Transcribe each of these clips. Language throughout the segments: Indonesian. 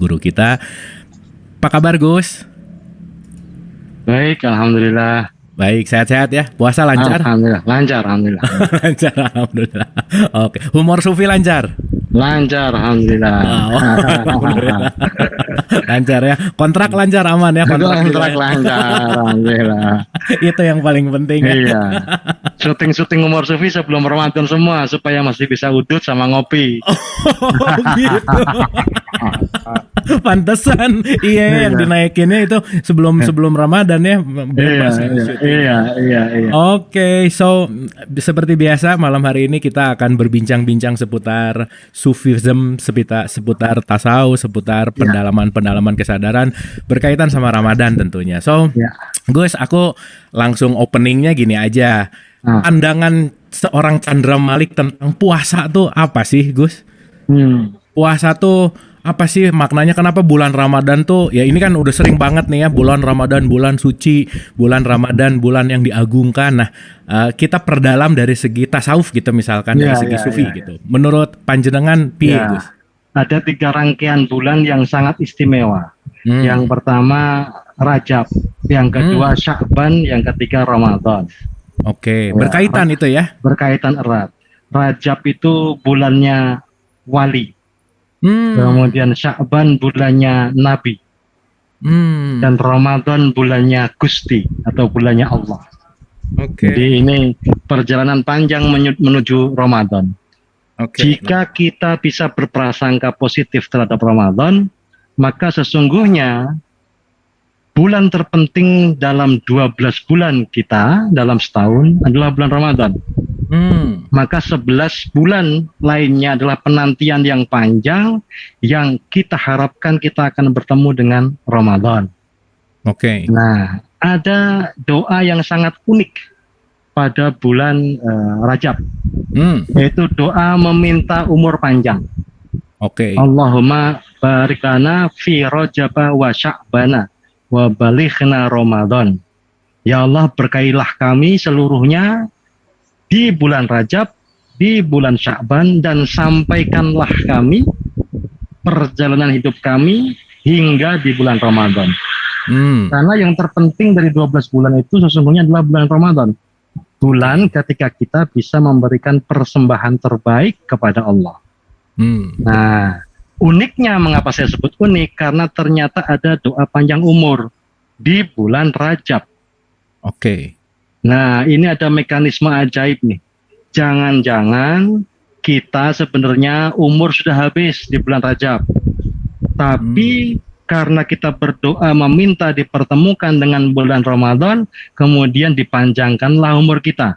guru kita. Apa kabar Gus? Baik, alhamdulillah. Baik, sehat-sehat ya? Puasa lancar? Alhamdulillah, lancar, alhamdulillah. Lancar, alhamdulillah. Oke, humor sufi lancar? Lancar, alhamdulillah. Alhamdulillah. Lancar ya. Kontrak lancar, aman ya? Kontrak lancar, alhamdulillah. Itu yang paling penting ya. Iya. Syuting humor sufi sebelum Ramadan semua supaya masih bisa udut sama ngopi. Oh gitu. Pantesan iya yang dinaikinnya itu sebelum Ramadan ya. Iya. Oke, so seperti biasa malam hari ini kita akan berbincang-bincang seputar sufism, seputar tasawuf, seputar pendalaman kesadaran berkaitan sama Ramadan tentunya. So, Gus, aku langsung openingnya gini aja. Pandangan seorang Chandra Malik tentang puasa tuh apa sih, Gus? Puasa tuh apa sih maknanya, kenapa bulan Ramadan tuh, ya ini kan udah sering banget nih ya, bulan Ramadan, bulan suci, bulan Ramadan, bulan yang diagungkan. Nah, kita perdalam dari segi tasawuf gitu misalkan, dari segi sufi gitu. Menurut panjenengan piye, Gus? Ada 3 rangkaian bulan yang sangat istimewa. Yang pertama Rajab, yang kedua Sya'ban, yang ketiga Ramadan. Oke, berkaitan itu ya? Berkaitan erat. Rajab itu bulannya wali. Kemudian Sya'ban bulannya Nabi. Dan Ramadan bulannya Gusti atau bulannya Allah. Jadi ini perjalanan panjang menuju Ramadan. Jika kita bisa berprasangka positif terhadap Ramadan, maka sesungguhnya bulan terpenting dalam 12 bulan kita dalam setahun adalah bulan Ramadan. Maka 11 bulan lainnya adalah penantian yang panjang yang kita harapkan kita akan bertemu dengan Ramadan. Nah, ada doa yang sangat unik pada bulan Rajab, yaitu doa meminta umur panjang. Allahumma barik lana fi Rajaba wa Sya'bana wa balighna Ramadan. Ya Allah, berkailah kami seluruhnya di bulan Rajab, di bulan Sya'ban, dan sampaikanlah kami perjalanan hidup kami hingga di bulan Ramadan. Karena yang terpenting dari 12 bulan itu sesungguhnya adalah bulan Ramadan. Bulan ketika kita bisa memberikan persembahan terbaik kepada Allah. Nah, uniknya mengapa saya sebut unik? Karena ternyata ada doa panjang umur di bulan Rajab. Nah, ini ada mekanisme ajaib nih. Jangan-jangan kita sebenarnya umur sudah habis di bulan Rajab. Tapi karena kita berdoa meminta dipertemukan dengan bulan Ramadan, kemudian dipanjangkanlah umur kita.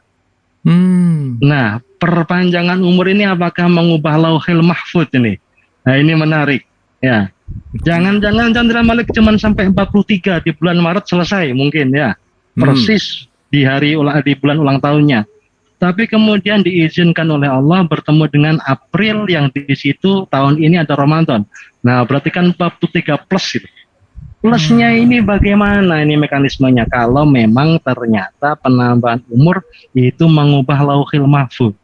Nah, perpanjangan umur ini apakah mengubah Lauhil Mahfuz ini? Nah, ini menarik. Ya. Jangan-jangan Chandra Malik cuma sampai 43 di bulan Maret selesai mungkin ya. Persis di bulan ulang tahunnya. Tapi kemudian diizinkan oleh Allah bertemu dengan April yang di situ tahun ini ada Ramadan. Nah, berarti kan 43 plus itu. Plusnya ini bagaimana ini mekanismenya? Kalau memang ternyata penambahan umur itu mengubah Lauhil Mahfuz.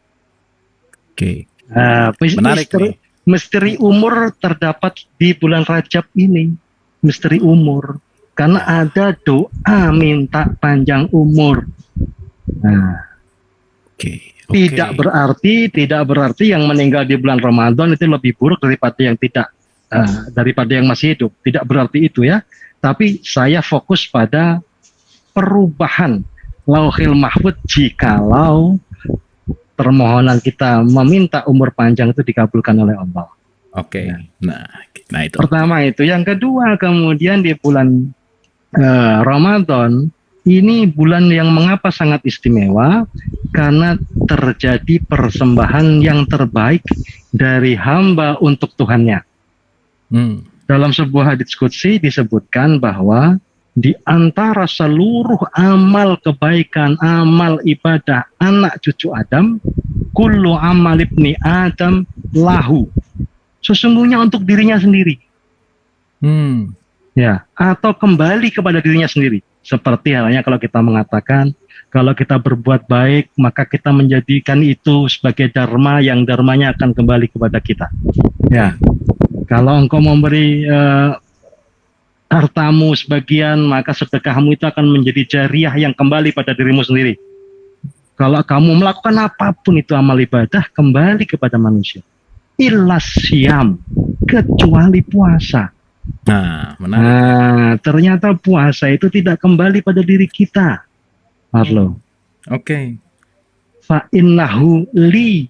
Menarik nih. Misteri umur terdapat di bulan Rajab ini. Misteri umur. Karena ada doa minta panjang umur. Nah, tidak berarti yang meninggal di bulan Ramadan itu lebih buruk daripada yang masih hidup. Tidak berarti itu ya. Tapi saya fokus pada perubahan Lauhil Mahfuz jikalau permohonan kita meminta umur panjang itu dikabulkan oleh Allah. Nah itu. Pertama itu. Yang kedua, kemudian di bulan Ramadan ini bulan yang mengapa sangat istimewa, karena terjadi persembahan yang terbaik dari hamba untuk Tuhannya. Dalam sebuah hadits qudsi disebutkan bahwa di antara seluruh amal kebaikan, amal ibadah anak cucu Adam, kullu amal ibni Adam lahu. Sesungguhnya untuk dirinya sendiri. Ya, atau kembali kepada dirinya sendiri. Seperti halnya kalau kita mengatakan, kalau kita berbuat baik, maka kita menjadikan itu sebagai dharma yang dharmanya akan kembali kepada kita. Ya. Kalau engkau memberi hartamu sebagian, maka sedekahmu itu akan menjadi jariah yang kembali pada dirimu sendiri. Kalau kamu melakukan apapun itu amal ibadah, kembali kepada manusia. Illas syam, kecuali puasa. Nah, menarik. Nah, ternyata puasa itu tidak kembali pada diri kita. Marlo. Oke. Fa innahu li.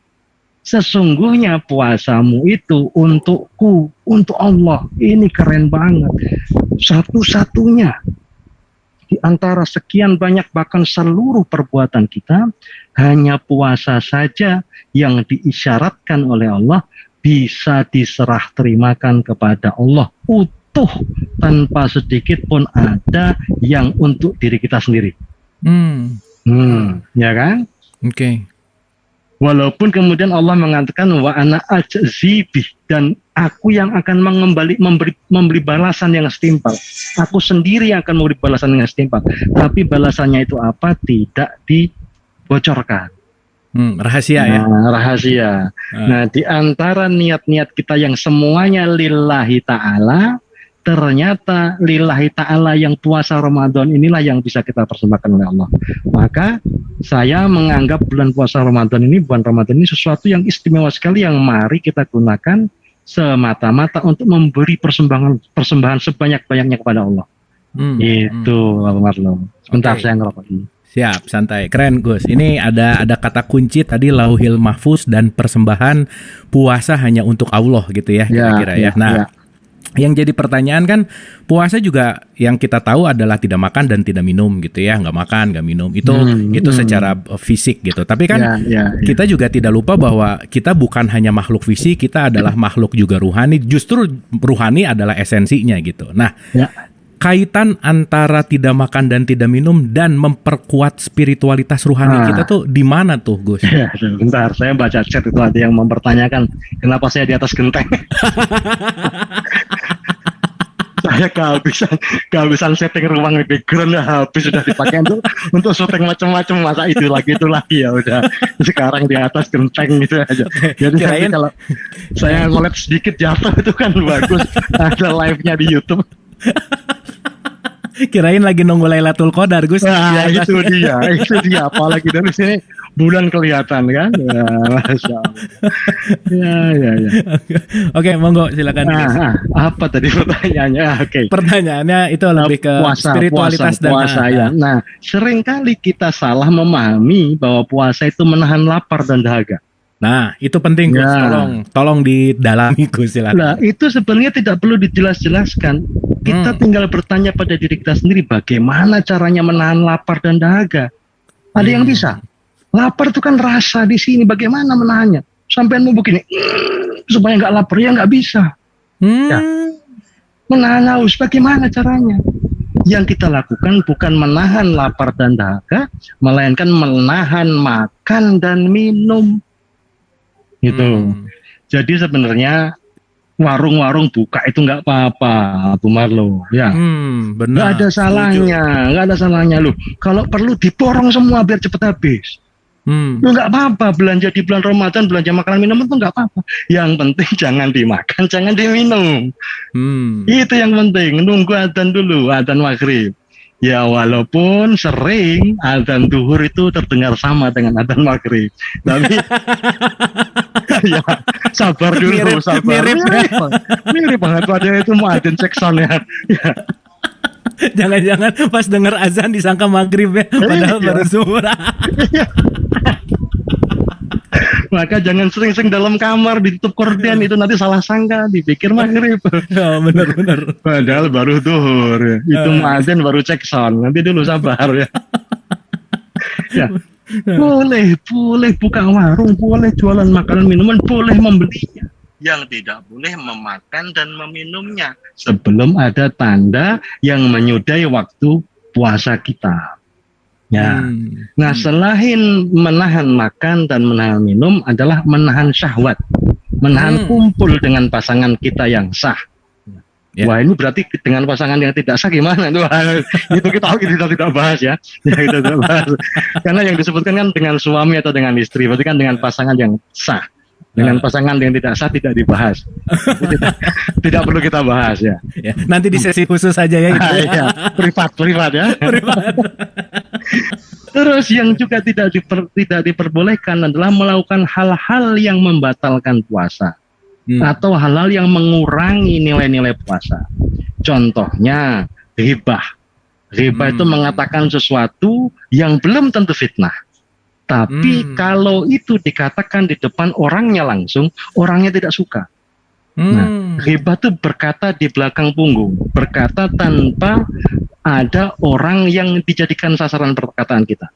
Sesungguhnya puasamu itu untukku, untuk Allah. Ini keren banget. Satu-satunya di antara sekian banyak bahkan seluruh perbuatan kita, hanya puasa saja yang diisyaratkan oleh Allah bisa diserah terimakan kepada Allah utuh tanpa sedikit pun ada yang untuk diri kita sendiri. Ya kan? Oke. Walaupun kemudian Allah mengatakan wa ana ajzibih, dan aku yang akan memberi balasan yang setimpal. Aku sendiri yang akan memberi balasan yang setimpal. Tapi balasannya itu apa? Tidak dibocorkan. Rahasia ya. Rahasia. Nah, di antara niat-niat kita yang semuanya lillahi ta'ala, ternyata lillahi ta'ala yang puasa Ramadan inilah yang bisa kita persembahkan oleh Allah. Maka saya menganggap bulan puasa Ramadan ini sesuatu yang istimewa sekali, yang mari kita gunakan semata-mata untuk memberi persembahan sebanyak-banyaknya kepada Allah. Itu Marlo. Sebentar, saya ngerokok dulu. Siap, santai. Keren, Gus. Ini ada kata kunci tadi, lauhil mahfuz dan persembahan puasa hanya untuk Allah gitu ya, kira-kira ya. Nah, yang jadi pertanyaan kan, puasa juga yang kita tahu adalah tidak makan dan tidak minum gitu ya, nggak makan, nggak minum. Itu secara fisik gitu. Tapi kan kita juga tidak lupa bahwa kita bukan hanya makhluk fisik, kita adalah makhluk juga ruhani. Justru ruhani adalah esensinya gitu. Nah, kaitan antara tidak makan dan tidak minum dan memperkuat spiritualitas ruhani kita tuh di mana tuh, Gus? Ya, bentar, saya baca chat itu ada yang mempertanyakan kenapa saya di atas genteng. Saya kehabisan setting ruang di background, habis sudah dipakai untuk syuting macam-macam, masa itu lagi ya udah sekarang di atas genteng gitu aja. Jadi kalau saya ngeliat sedikit jatuh itu kan bagus, ada live-nya di YouTube. Kirain lagi nunggu Lailatul Qadar, Gus. Nah, itu dia. Apalagi dari sini bulan kelihatan kan. Ya, Masya Allah. Ya. Oke, monggo silakan. Apa tadi pertanyaannya? Oke. Pertanyaannya itu lebih ke spiritualitas dan puasa ya. Nah, seringkali kita salah memahami bahwa puasa itu menahan lapar dan dahaga. Nah, itu penting, Gus. Tolong didalami, Gus, silakan. Nah, itu sebenarnya tidak perlu dijelaskan. Kita tinggal bertanya pada diri kita sendiri, bagaimana caranya menahan lapar dan dahaga? Ada yang bisa. Lapar itu kan rasa di sini, bagaimana menahannya? Sampai mau begini, supaya nggak lapar, ya nggak bisa. Ya. Menahan haus, bagaimana caranya? Yang kita lakukan bukan menahan lapar dan dahaga, melainkan menahan makan dan minum. Gitu. Jadi sebenarnya warung-warung buka itu nggak apa-apa, Bu Marlo, ya. Benar. Nggak ada salahnya loh. Kalau perlu diborong semua biar cepet habis. Nggak apa-apa, belanja di bulan Ramadan, belanja makanan minum itu nggak apa-apa. Yang penting jangan dimakan, jangan diminum. Itu yang penting. Nunggu adzan dulu, adzan maghrib. Ya walaupun sering adzan duhur itu terdengar sama dengan adzan maghrib, tapi ya sabar dulu, mirip banget padahal itu mau adzan sekson ya. Jangan-jangan pas dengar azan disangka maghrib ya, padahal baru zuhur. Maka jangan sering-sering dalam kamar ditutup korden, itu nanti salah sangka dipikir maghrib. Benar. Padahal baru duhur. Itu muadzin baru cek sound. Nanti dulu sabar ya. Ya. Boleh buka warung, boleh jualan makanan minuman, boleh membelinya. Yang tidak boleh memakan dan meminumnya sebelum ada tanda yang menyudahi waktu puasa kita. Ya. Nah, selain menahan makan dan menahan minum adalah menahan syahwat, menahan kumpul dengan pasangan kita yang sah. Wah, ini berarti dengan pasangan yang tidak sah gimana? Itu kita tidak bahas ya. Kita tidak bahas. Karena yang disebutkan kan dengan suami atau dengan istri, berarti kan dengan pasangan yang sah. Dengan pasangan yang tidak sah tidak dibahas. tidak perlu kita bahas ya. Nanti di sesi khusus saja ya. Gitu. Ya, privat ya. Privat. Terus yang juga tidak diperbolehkan adalah melakukan hal-hal yang membatalkan puasa atau hal-hal yang mengurangi nilai-nilai puasa. Contohnya ghibah. Ghibah itu mengatakan sesuatu yang belum tentu fitnah. Tapi kalau itu dikatakan di depan orangnya langsung, orangnya tidak suka. Nah, ghibah itu berkata di belakang punggung, berkata tanpa ada orang yang dijadikan sasaran perkataan kita.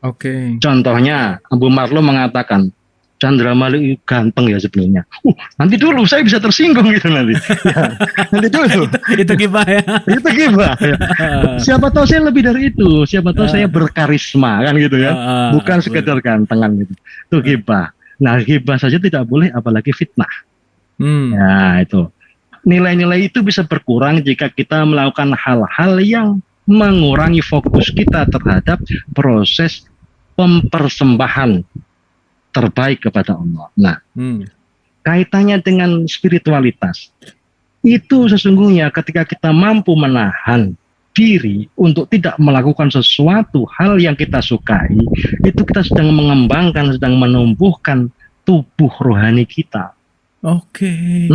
Oke. Contohnya, Abu Marlo mengatakan, Chandra Malik ganteng ya sebenarnya. Nanti dulu saya bisa tersinggung gitu nanti. Ya, nanti dulu. Itu ghibah ya. Itu ghibah. Ya. Siapa tahu saya lebih dari itu. Siapa tahu saya berkarisma kan gitu ya. Bukan sekedar gantengan gitu. Itu ghibah. Nah, ghibah saja tidak boleh, apalagi fitnah. Ya itu. Nilai-nilai itu bisa berkurang jika kita melakukan hal-hal yang mengurangi fokus kita terhadap proses pempersembahan terbaik kepada Allah. Nah, kaitannya dengan spiritualitas itu sesungguhnya ketika kita mampu menahan diri untuk tidak melakukan sesuatu hal yang kita sukai, itu kita sedang mengembangkan, sedang menumbuhkan tubuh rohani kita. Oke.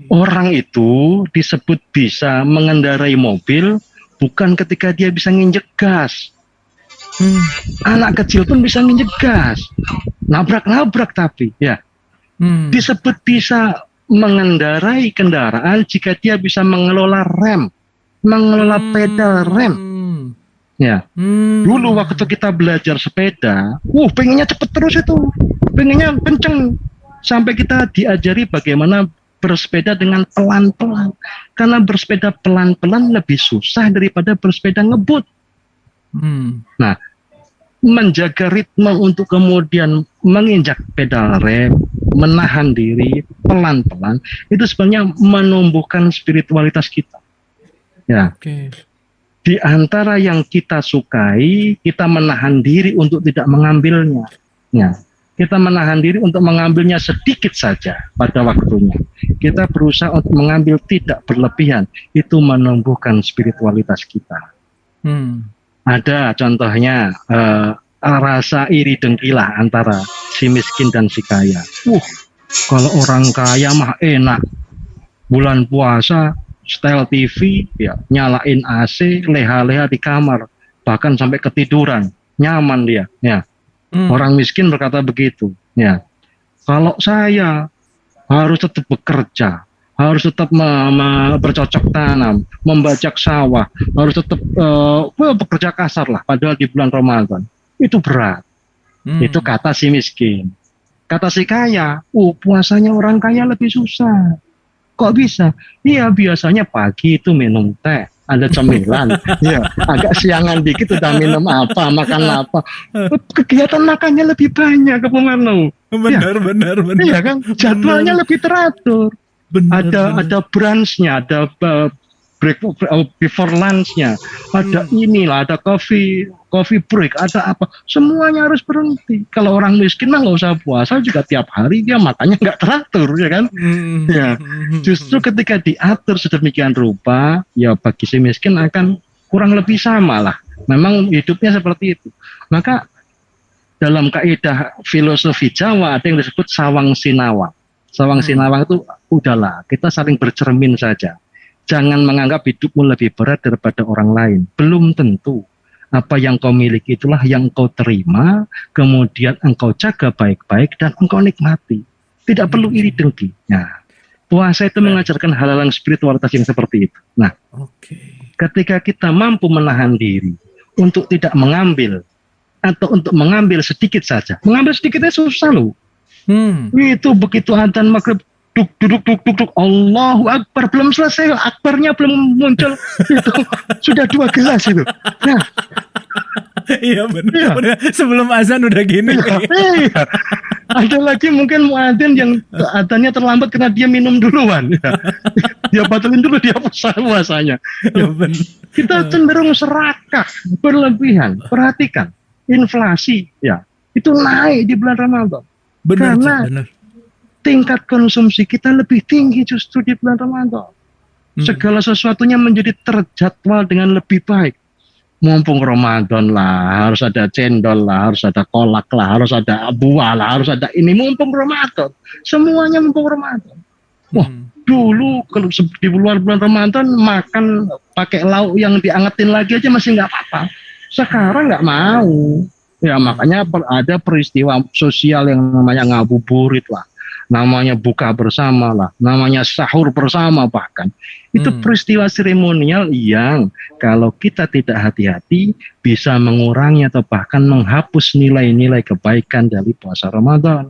Orang itu disebut bisa mengendarai mobil bukan ketika dia bisa nginjek gas. Anak kecil pun bisa nginjek gas, nabrak tapi ya disebut bisa mengendarai kendaraan jika dia bisa mengelola rem, mengelola pedal rem. Ya, dulu waktu kita belajar sepeda, pengennya cepet terus itu, pengennya kenceng, sampai kita diajari bagaimana bersepeda dengan pelan-pelan, karena bersepeda pelan-pelan lebih susah daripada bersepeda ngebut. Nah, menjaga ritme untuk kemudian menginjak pedal rem, menahan diri pelan-pelan, itu sebenarnya menumbuhkan spiritualitas kita. Ya. Di antara yang kita sukai, kita menahan diri untuk tidak mengambilnya. Ya. Kita menahan diri untuk mengambilnya sedikit saja pada waktunya. Kita berusaha untuk mengambil tidak berlebihan. Itu menumbuhkan spiritualitas kita. Ada contohnya rasa iri dengkilah antara si miskin dan si kaya. Kalau orang kaya mah enak. Bulan puasa, setel TV, ya nyalain AC, leha-leha di kamar, bahkan sampai ketiduran, nyaman dia. Ya. Orang miskin berkata begitu. Ya. Kalau saya harus tetap bekerja, harus tetap bercocok tanam, membajak sawah, harus tetap bekerja kasar lah, padahal di bulan Ramadan. Itu berat. Itu kata si miskin. Kata si kaya, puasanya orang kaya lebih susah. Kok bisa? Iya, biasanya pagi itu minum teh, ada cemilan. Ya, agak siangan dikit udah minum apa, makan apa. Kegiatan makannya lebih banyak ke Pemarno. Benar. Iya kan? Jadwalnya lebih teratur. Ada brunch-nya, ada break before lunch-nya, ada inilah, ada coffee break, ada apa, semuanya harus berhenti. Kalau orang miskin mah nggak usah puasa juga tiap hari dia makannya nggak teratur, ya kan? Ya, justru ketika diatur sedemikian rupa, ya bagi si miskin akan kurang lebih sama lah. Memang hidupnya seperti itu. Maka dalam kaidah filosofi Jawa ada yang disebut sawang sinawang. Sawang sinawang itu udahlah, kita saling bercermin saja. Jangan menganggap hidupmu lebih berat daripada orang lain. Belum tentu. Apa yang kau miliki itulah yang kau terima, kemudian engkau jaga baik-baik dan engkau nikmati. Tidak perlu iri dengki. Nah, puasa itu mengajarkan hal-hal spiritualitas yang seperti itu. Nah, ketika kita mampu menahan diri untuk tidak mengambil atau untuk mengambil sedikit saja. Mengambil sedikitnya susah loh. Itu begitu adzan maghrib duduk, Allahu Akbar, belum selesai, akbarnya belum muncul, itu sudah 2 gelas itu. Nah, iya benar. Sebelum azan udah gini. Iya. Ada lagi mungkin muadzin yang adzannya terlambat karena dia minum duluan. Dia batalin dulu dia puasanya. Ya, kita cenderung serakah, berlebihan. Perhatikan, inflasi ya itu naik di bulan Ramadan. Benar, Karena benar. tingkat konsumsi kita lebih tinggi justru di bulan Ramadan. Segala sesuatunya menjadi terjadwal dengan lebih baik. Mumpung Ramadan lah, harus ada cendol lah, harus ada kolak lah, harus ada buah lah, harus ada ini. Mumpung Ramadan, semuanya mumpung Ramadan. Wah, dulu kalau di luar bulan Ramadan makan pakai lauk yang diangetin lagi aja masih nggak apa-apa. Sekarang nggak mau. Ya makanya ada peristiwa sosial yang namanya ngabuburit lah, namanya buka bersama lah, namanya sahur bersama bahkan. Itu peristiwa seremonial yang kalau kita tidak hati-hati bisa mengurangi atau bahkan menghapus nilai-nilai kebaikan dari puasa Ramadan.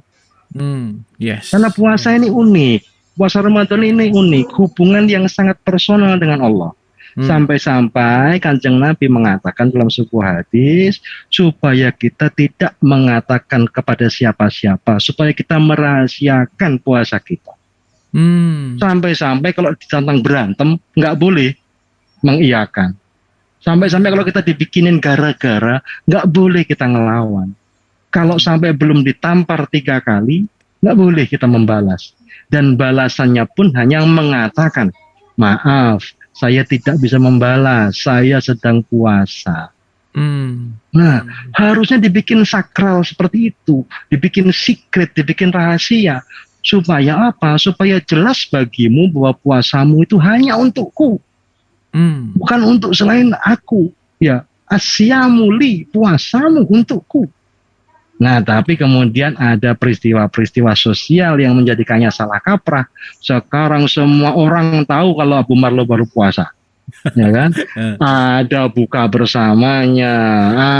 Yes. Karena puasa ini unik. Puasa Ramadan ini unik, hubungan yang sangat personal dengan Allah. Sampai-sampai Kanjeng Nabi mengatakan dalam sebuah hadis supaya kita tidak mengatakan kepada siapa-siapa, supaya kita merahasiakan puasa kita. Sampai-sampai kalau ditantang berantem nggak boleh mengiyakan. Sampai-sampai kalau kita dibikinin gara-gara nggak boleh kita ngelawan. Kalau sampai belum ditampar 3 kali nggak boleh kita membalas. Dan balasannya pun hanya mengatakan maaf, saya tidak bisa membalas, saya sedang puasa. Nah, harusnya dibikin sakral seperti itu, dibikin secret, dibikin rahasia. Supaya apa? Supaya jelas bagimu bahwa puasamu itu hanya untukku. Bukan untuk selain aku. Ya, asyamuli, puasamu untukku. Nah, tapi kemudian ada peristiwa-peristiwa sosial yang menjadikannya salah kaprah. Sekarang semua orang tahu kalau Abu Marlo baru puasa. Ya kan? Ada buka bersamanya,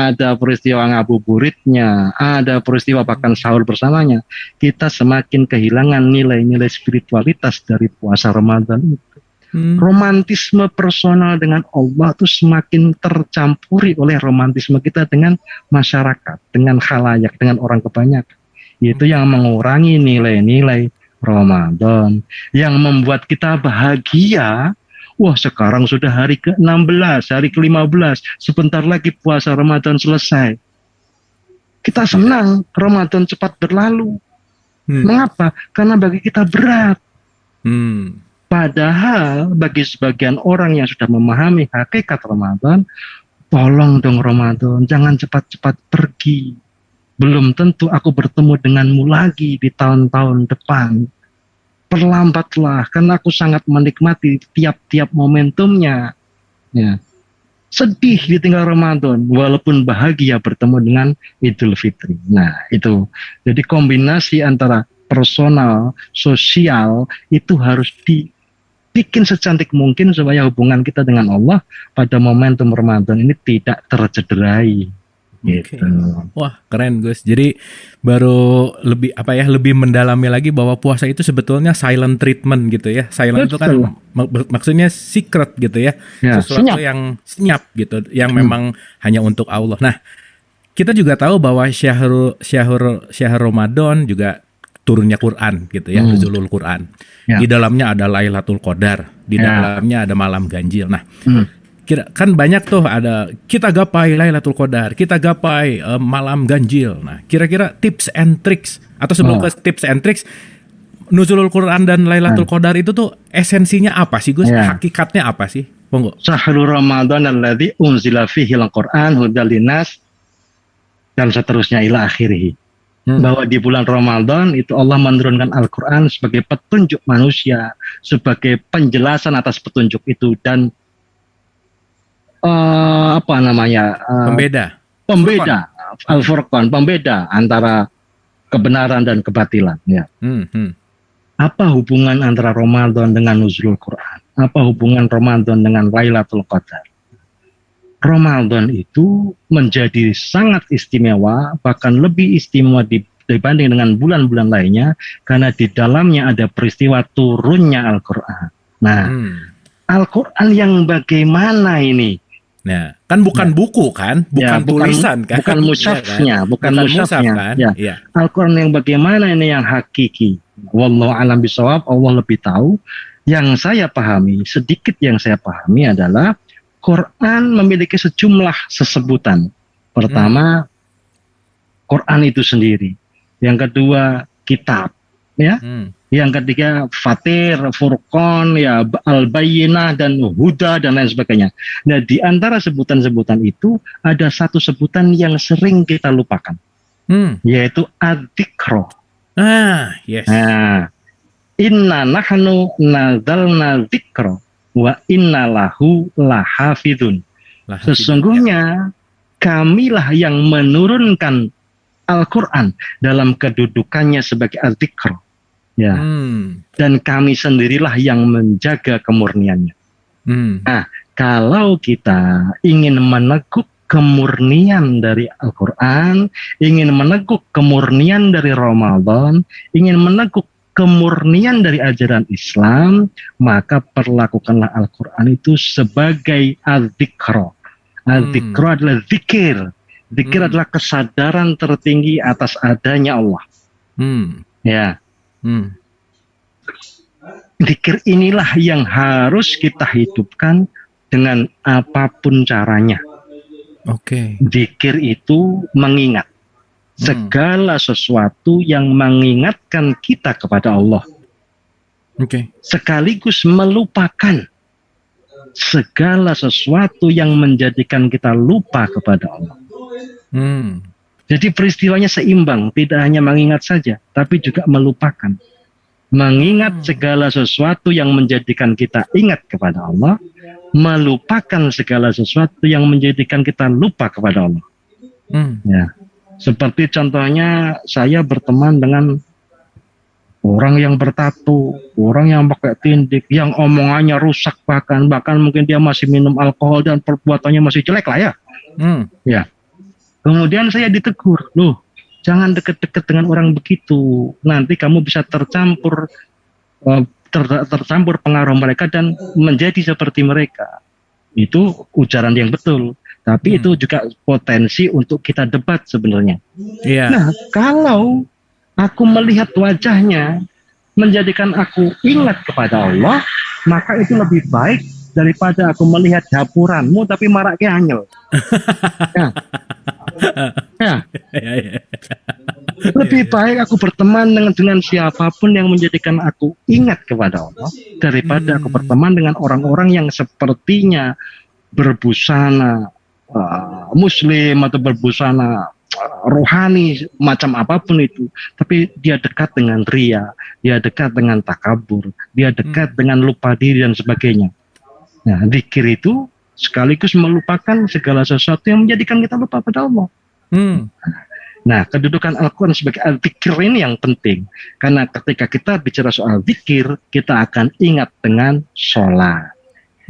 ada peristiwa ngabuburitnya, ada peristiwa bahkan sahur bersamanya. Kita semakin kehilangan nilai-nilai spiritualitas dari puasa Ramadan itu. Romantisme personal dengan Allah itu semakin tercampuri oleh romantisme kita dengan masyarakat, dengan khalayak, dengan orang kebanyakan. Itu yang mengurangi nilai-nilai Ramadan, yang membuat kita bahagia. Wah, sekarang sudah hari ke-16, hari ke-15, sebentar lagi puasa Ramadan selesai. Kita senang Ramadan cepat berlalu. Mengapa? Karena bagi kita berat. Padahal bagi sebagian orang yang sudah memahami hakikat Ramadan, tolong dong Ramadan, jangan cepat-cepat pergi. Belum tentu aku bertemu denganmu lagi di tahun-tahun depan. Perlambatlah, karena aku sangat menikmati tiap-tiap momentumnya. Ya. Sedih ditinggal Ramadan, walaupun bahagia bertemu dengan Idul Fitri. Nah, itu. Jadi kombinasi antara personal, sosial, itu harus dibikin secantik mungkin supaya hubungan kita dengan Allah pada momentum Ramadan ini tidak tercederai. Gitu. Wah, keren Gus. Jadi baru lebih mendalami lagi bahwa puasa itu sebetulnya silent treatment gitu ya. Silent itu kan maksudnya secret gitu ya. Sesuatu senyap. Yang senyap gitu, yang memang hanya untuk Allah. Nah, kita juga tahu bahwa syahrul Ramadan juga turunnya Quran gitu ya, nuzulul Quran. Di dalamnya ada Lailatul Qadar, di dalamnya ada malam ganjil. Nah, kan banyak tuh, ada kita gapai Lailatul Qadar, kita gapai malam ganjil. Nah, kira-kira tips and tricks atau sebelum ke tips and tricks, nuzulul Quran dan Lailatul Qadar itu tuh esensinya apa sih Gus? Hakikatnya apa sih? Monggo. Syahrul Ramadan alladzi unzila fihi al-Qur'an hudal linnas dan seterusnya ila akhirih. Bahwa di bulan Ramadan itu Allah menurunkan Al-Quran sebagai petunjuk manusia, sebagai penjelasan atas petunjuk itu, dan pembeda Al-Furqan, pembeda antara kebenaran dan kebatilan. Ya. Apa hubungan antara Ramadan dengan nuzulul Quran? Apa hubungan Ramadan dengan Lailatul Qadar? Ramadan itu menjadi sangat istimewa, bahkan lebih istimewa dibanding dengan bulan-bulan lainnya, karena di dalamnya ada peristiwa turunnya Al-Quran. Nah, Al-Quran yang bagaimana ini? Nah, kan bukan buku kan, bukan tulisan kan, bukan mushafnya, bukan mushafnya. Kan? Ya. Al-Quran yang bagaimana ini yang hakiki? Wallahu a'lam bishawab, Allah lebih tahu. Yang saya pahami, sedikit yang saya pahami adalah Quran memiliki sejumlah sesebutan. Pertama, Quran itu sendiri. Yang kedua kitab, ya. Yang ketiga Fatir, Furqan, ya, Al-Bayyinah dan Huda dan lain sebagainya. Nah, di antara sebutan-sebutan itu ada satu sebutan yang sering kita lupakan, yaitu Ad-Dzikra. Yes. Nah, inna nahnu nadzalna dzikra wa inna lahu lahafidun. Sesungguhnya kamilah yang menurunkan Al-Quran dalam kedudukannya sebagai Ad-Dzikra. Ya, dan kami sendirilah yang menjaga kemurniannya. Nah, kalau kita ingin meneguk kemurnian dari Al-Quran, ingin meneguk kemurnian dari Ramadan, ingin meneguk kemurnian dari ajaran Islam, maka perlakukanlah Al-Quran itu sebagai Al-Dzikra. Al-Dzikra adalah zikir. Zikir adalah kesadaran tertinggi atas adanya Allah. Ya. Zikir inilah yang harus kita hidupkan dengan apapun caranya. Zikir itu mengingat segala sesuatu yang mengingatkan kita kepada Allah. Sekaligus melupakan segala sesuatu yang menjadikan kita lupa kepada Allah. Jadi peristiwanya seimbang, tidak hanya mengingat saja, tapi juga melupakan. Mengingat segala sesuatu yang menjadikan kita ingat kepada Allah, melupakan segala sesuatu yang menjadikan kita lupa kepada Allah. Ya. Seperti contohnya saya berteman dengan orang yang bertato, orang yang pakai tindik, yang omongannya rusak bahkan mungkin dia masih minum alkohol dan perbuatannya masih jelek lah ya. Ya. Kemudian saya ditegur, loh, jangan deket-deket dengan orang begitu. Nanti kamu bisa tercampur pengaruh mereka dan menjadi seperti mereka. Itu ujaran yang betul. Tapi itu juga potensi untuk kita debat sebenarnya. Nah, kalau aku melihat wajahnya menjadikan aku ingat kepada Allah, maka itu lebih baik daripada aku melihat dapuranmu tapi maraknya anyel. Lebih baik aku berteman dengan siapapun yang menjadikan aku ingat kepada Allah daripada aku berteman dengan orang-orang yang sepertinya berbusana muslim atau berbusana rohani macam apapun itu, tapi dia dekat dengan ria, dia dekat dengan takabur, dia dekat dengan lupa diri dan sebagainya. Nah, zikir itu sekaligus melupakan segala sesuatu yang menjadikan kita lupa pada Allah. Nah, kedudukan Al-Quran sebagai al-zikir ini yang penting. Karena ketika kita bicara soal zikir, kita akan ingat dengan sholat.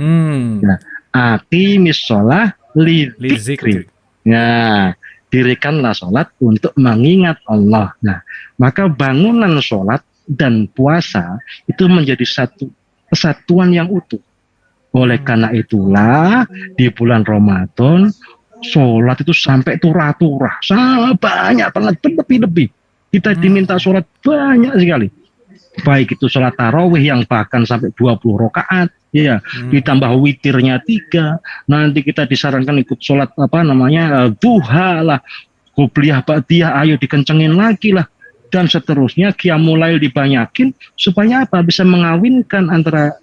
Nah, aqimis sholah li zikri. Nah, dirikanlah sholat untuk mengingat Allah. Nah, maka bangunan sholat dan puasa itu menjadi satu kesatuan yang utuh. Oleh karena itulah di bulan Ramadan sholat itu sampai turah-turah, banyak banget, berlebih-lebih. Kita diminta sholat banyak sekali. Baik itu sholat tarawih yang bahkan sampai 20 rakaat, ya, ditambah witirnya 3. Nanti kita disarankan ikut sholat duha lah, qobliyah ba'diyah, ayo dikencengin lagi lah, dan seterusnya. Qiyamul lail dibanyakin supaya apa? Bisa mengawinkan antara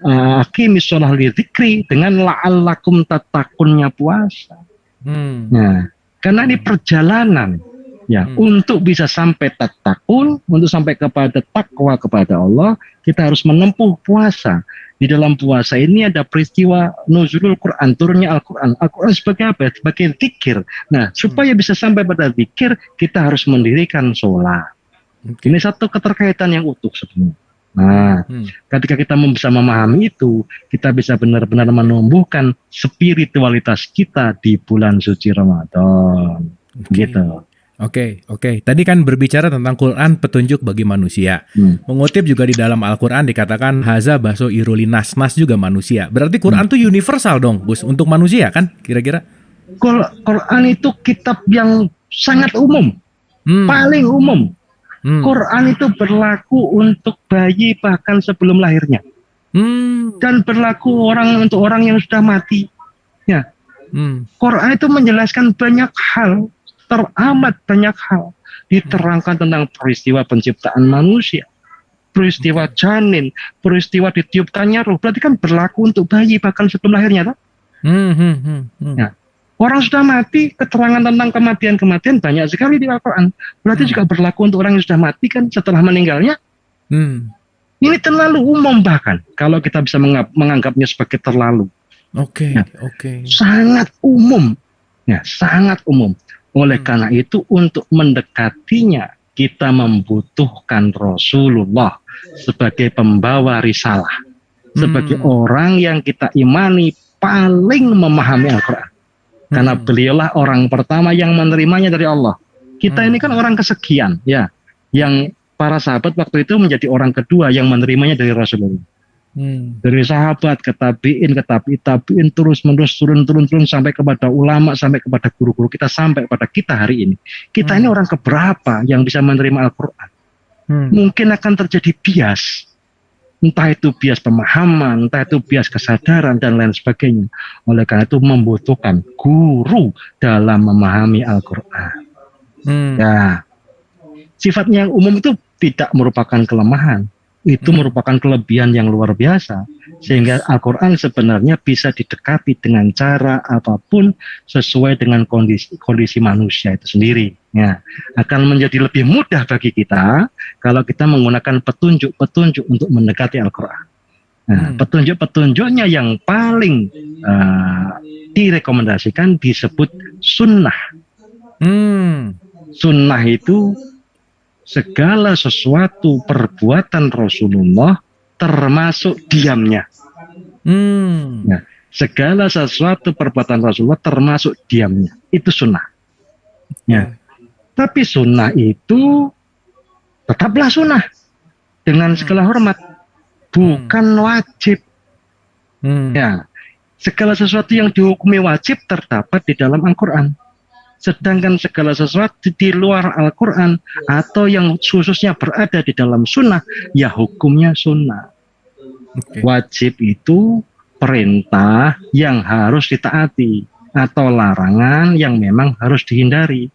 aqimis sholah li dzikri dengan la'allakum tattaqunnya puasa. Nah, karena ini perjalanan ya, untuk bisa sampai tattaqun, untuk sampai kepada takwa kepada Allah, kita harus menempuh puasa. Di dalam puasa ini ada peristiwa nuzulul Quran, turunnya Al-Quran. Al-Quran sebagai apa? Sebagai zikir. Nah, supaya bisa sampai pada zikir, kita harus mendirikan sholat. Ini satu keterkaitan yang utuh sebenarnya. Nah, ketika kita bisa memahami itu, kita bisa benar-benar menumbuhkan spiritualitas kita di bulan suci Ramadan. Gitu. Oke. Tadi kan berbicara tentang Quran petunjuk bagi manusia. Mengutip juga di dalam Al-Quran dikatakan haza baso irulinas, nas juga manusia. Berarti Quran itu universal dong, Gus, untuk manusia kan kira-kira? Quran itu kitab yang sangat umum, paling umum. Quran itu berlaku untuk bayi bahkan sebelum lahirnya, dan berlaku untuk orang yang sudah mati. Ya, Quran itu menjelaskan banyak hal, teramat banyak hal. diterangkan tentang peristiwa penciptaan manusia, peristiwa janin, peristiwa ditiupkannya ruh. Berarti kan berlaku untuk bayi bahkan sebelum lahirnya, toh? Nah, orang sudah mati, keterangan tentang kematian-kematian banyak sekali di Al-Quran. Berarti juga berlaku untuk orang yang sudah mati kan setelah meninggalnya. Ini terlalu umum bahkan kalau kita bisa menganggapnya sebagai terlalu. Sangat umum. Ya, sangat umum. Oleh karena itu untuk mendekatinya kita membutuhkan Rasulullah sebagai pembawa risalah. Sebagai orang yang kita imani paling memahami Al-Quran. Karena beliaulah orang pertama yang menerimanya dari Allah. Kita ini kan orang kesekian, ya, yang para sahabat waktu itu menjadi orang kedua yang menerimanya dari Rasulullah. Dari sahabat ke tabiin, terus menerus turun sampai kepada ulama, sampai kepada guru-guru kita, sampai kepada kita hari ini. Kita ini orang keberapa yang bisa menerima Al-Quran? Mungkin akan terjadi bias. Entah itu bias pemahaman, entah itu bias kesadaran, dan lain sebagainya. Oleh karena itu membutuhkan guru dalam memahami Al-Quran. Ya, sifatnya yang umum itu tidak merupakan kelemahan. Itu merupakan kelebihan yang luar biasa. Sehingga Al-Quran sebenarnya bisa didekati dengan cara apapun sesuai dengan kondisi manusia itu sendiri. Ya, akan menjadi lebih mudah bagi kita kalau kita menggunakan petunjuk-petunjuk untuk mendekati Al-Quran. Nah, petunjuk-petunjuknya yang paling direkomendasikan disebut sunnah. Sunnah itu segala sesuatu perbuatan Rasulullah termasuk diamnya. Nah, segala sesuatu perbuatan Rasulullah termasuk diamnya. Itu sunnah. Ya. Tapi sunnah itu tetaplah sunnah. Dengan segala hormat. Bukan wajib. Ya. Segala sesuatu yang dihukumi wajib terdapat di dalam Al-Quran. Sedangkan segala sesuatu di luar Al-Quran atau yang khususnya berada di dalam sunnah, ya hukumnya sunnah. Wajib itu perintah yang harus ditaati atau larangan yang memang harus dihindari.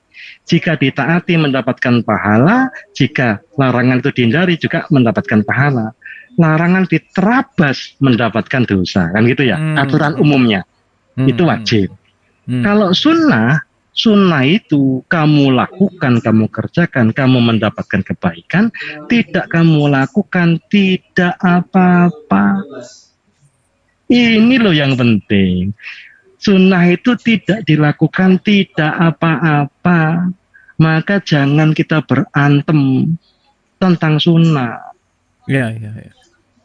Jika ditaati mendapatkan pahala, jika larangan itu dihindari juga mendapatkan pahala. Larangan diterabas mendapatkan dosa, kan gitu ya, aturan umumnya. Itu wajib. Kalau sunnah itu kamu lakukan, kamu kerjakan, kamu mendapatkan kebaikan. Tidak kamu lakukan, tidak apa-apa. Ini loh yang penting. Sunnah itu tidak dilakukan, tidak apa-apa. Maka jangan kita berantem tentang sunnah.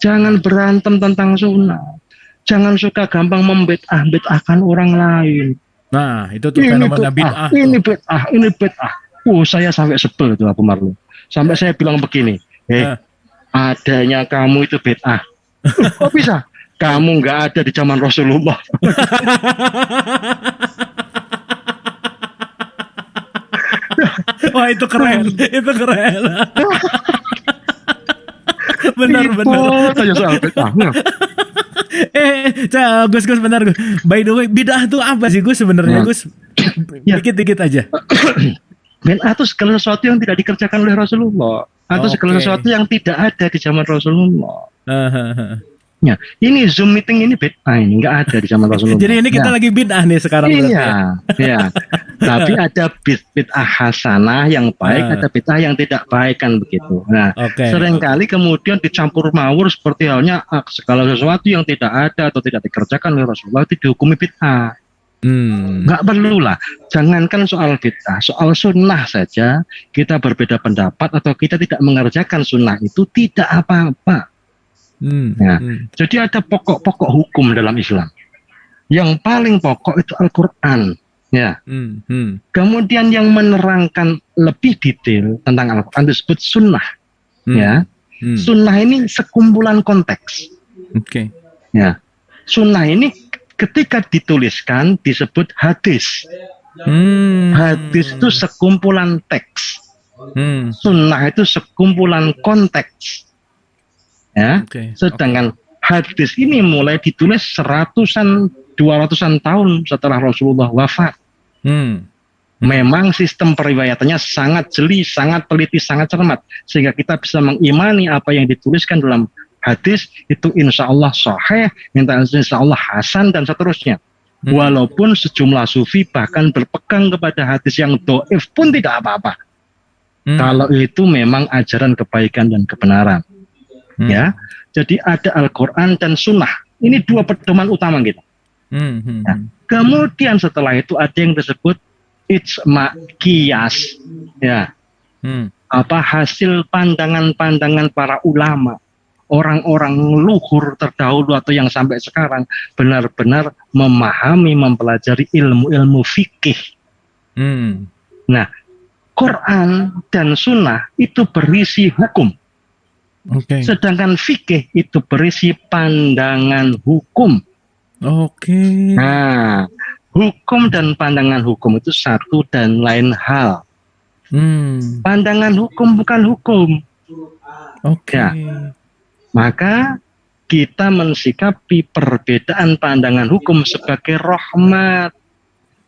Jangan berantem tentang sunnah. Jangan suka gampang membid'ahkan orang lain. Nah, itu tuh fenomena bid'ah. Ini bid'ah. Saya sampai sebel itu Abu Marlo. Sampai saya bilang begini, adanya kamu itu bid'ah. Kok bisa? Kamu nggak ada di zaman Rasulullah. Wah, itu keren. Itu keren. Benar. Tanya soal bid'ah. Gus benar Gus. By the way, bid'ah itu apa sih Gus sebenarnya Gus? Dikit-dikit aja. Bid'ah itu segala sesuatu yang tidak dikerjakan oleh Rasulullah atau segala sesuatu yang tidak ada di zaman Rasulullah. Ya, ini Zoom meeting ini bid'ah, ini nggak ada di zaman Rasulullah. Jadi ini kita lagi bid'ah nih sekarang. Iya. Tapi ada bid'ah hasanah yang baik, ada bid'ah yang tidak baik kan begitu. Nah, seringkali kemudian dicampur mawur seperti halnya segala sesuatu yang tidak ada atau tidak dikerjakan oleh Rasulullah itu dihukumi bid'ah. Nggak perlu lah. Jangankan soal bid'ah, soal sunnah saja kita berbeda pendapat atau kita tidak mengerjakan sunnah itu tidak apa-apa. Jadi ada pokok-pokok hukum dalam Islam. Yang paling pokok itu Al-Quran. Ya. Kemudian yang menerangkan lebih detail tentang Al-Quran disebut sunnah. Ya. Sunnah ini sekumpulan konteks. Ya. Sunnah ini ketika dituliskan disebut hadis. Hadis itu sekumpulan teks. Sunnah itu sekumpulan konteks. Ya, sedangkan hadis ini mulai ditulis 100-an, 200-an tahun setelah Rasulullah wafat. Memang sistem periwayatannya sangat jeli, sangat teliti, sangat cermat, sehingga kita bisa mengimani apa yang dituliskan dalam hadis itu insya Allah sahih, insya Allah hasan dan seterusnya. Walaupun sejumlah sufi bahkan berpegang kepada hadis yang doif pun tidak apa-apa. Kalau itu memang ajaran kebaikan dan kebenaran. Ya, jadi ada Al-Quran dan Sunnah. Ini dua pedoman utama kita. Nah, kemudian setelah itu ada yang disebut ijma qiyas. Ya, hasil pandangan-pandangan para ulama. Orang-orang luhur terdahulu atau yang sampai sekarang benar-benar memahami, mempelajari ilmu-ilmu fikih. Nah, Quran dan Sunnah itu berisi hukum. Sedangkan fikih itu berisi pandangan hukum. Nah, hukum dan pandangan hukum itu satu dan lain hal. Pandangan hukum bukan hukum. Ya. Maka kita mensikapi perbedaan pandangan hukum sebagai rahmat,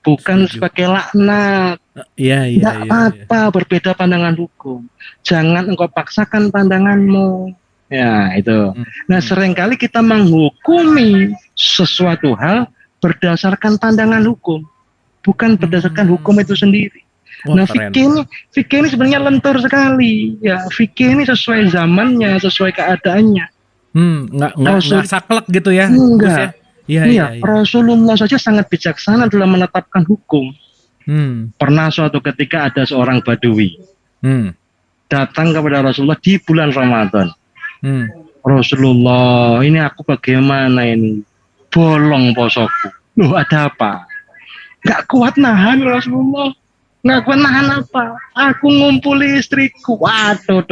bukan sebagai laknat. Tidak apa-apa berbeda pandangan hukum. Jangan engkau paksakan pandanganmu. Ya, itu. Nah, seringkali kita menghukumi sesuatu hal berdasarkan pandangan hukum, bukan berdasarkan hukum itu sendiri. Nah, fikih ini sebenarnya lentur sekali. Ya, fikih ini sesuai zamannya, sesuai keadaannya. Nggak saklek gitu ya? Enggak. Iya. Rasulullah saja sangat bijaksana dalam menetapkan hukum. Pernah suatu ketika ada seorang Badui datang kepada Rasulullah di bulan Ramadan. Rasulullah, ini aku bagaimana ini? Bolong posoku. Loh, ada apa? Nggak kuat nahan Rasulullah. Nggak kuat nahan apa? Aku ngumpuli istriku. Waduh,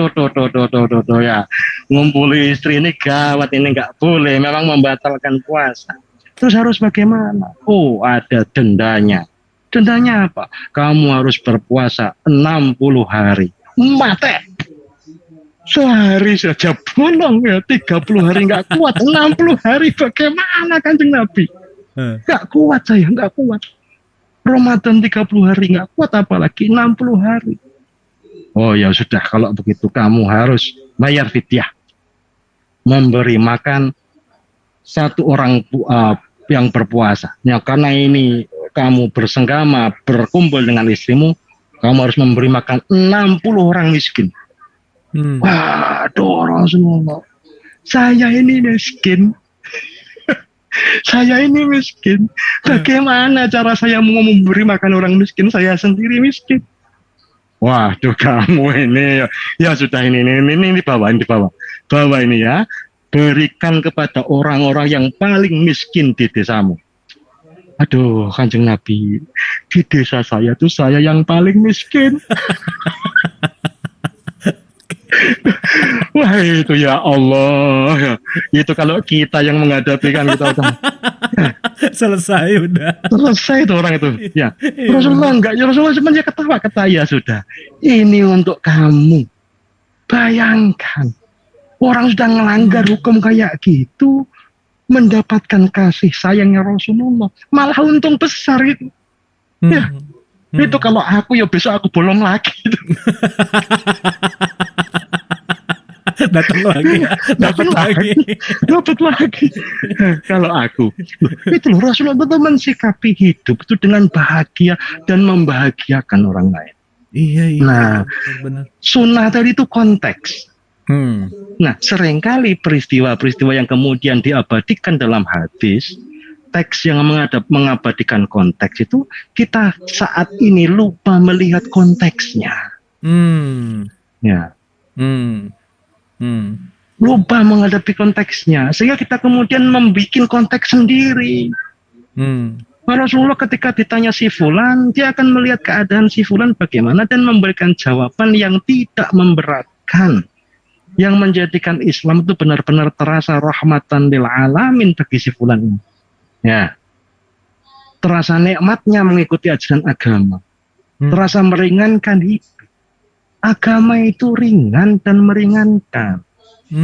ya. Ngumpuli istri ini gawat, ini nggak boleh. Memang membatalkan puasa. Terus harus bagaimana? Oh, ada dendanya. Dendanya apa? Kamu harus berpuasa 60 hari. Mate. Sehari saja bolong ya. 30 hari nggak kuat. 60 hari bagaimana Kanjeng Nabi? Nggak kuat saya, nggak kuat. Ramadan 30 hari nggak kuat, apalagi 60 hari. Oh ya sudah, kalau begitu kamu harus bayar fidyah. Memberi makan satu orang yang berpuasa. Ya, karena ini kamu bersenggama, berkumpul dengan istrimu, kamu harus memberi makan 60 orang miskin. Waduh Rasulullah, saya ini miskin. Saya ini miskin. Bagaimana cara saya mau memberi makan orang miskin? Saya sendiri miskin. Waduh, kamu ini ya sudah ini bawa ini ya. Berikan kepada orang-orang yang paling miskin di desamu. Aduh, Kanjeng Nabi, di desa saya tuh saya yang paling miskin. Wah, itu ya Allah ya. Itu kalau kita yang menghadapi kan kita udah selesai itu orang itu ya. Rasulullah enggak, ya Rasulullah cuma dia ketawa ya sudah. Ini untuk kamu. Bayangkan orang sudah melanggar hukum kayak gitu, mendapatkan kasih sayangnya Rasulullah, malah untung besar itu. Ya. Itu kalau aku ya besok aku bolong lagi. Dapat lagi. Kalau aku itu loh, Rasulullah betul mensikapi hidup itu dengan bahagia dan membahagiakan orang lain. Iya. Nah, benar. Sunnah tadi itu konteks. Nah, seringkali peristiwa-peristiwa yang kemudian diabadikan dalam hadis, teks yang mengabadikan konteks itu, kita saat ini lupa melihat konteksnya. Ya. Lupa menghadapi konteksnya, sehingga kita kemudian membuat konteks sendiri. Rasulullah ketika ditanya si fulan, dia akan melihat keadaan si fulan bagaimana dan memberikan jawaban yang tidak memberatkan, yang menjadikan Islam itu benar-benar terasa rahmatan lil alamin bagi si fulan ini. Ya, terasa nikmatnya mengikuti ajaran agama, terasa meringankan hidup. Agama itu ringan dan meringankan.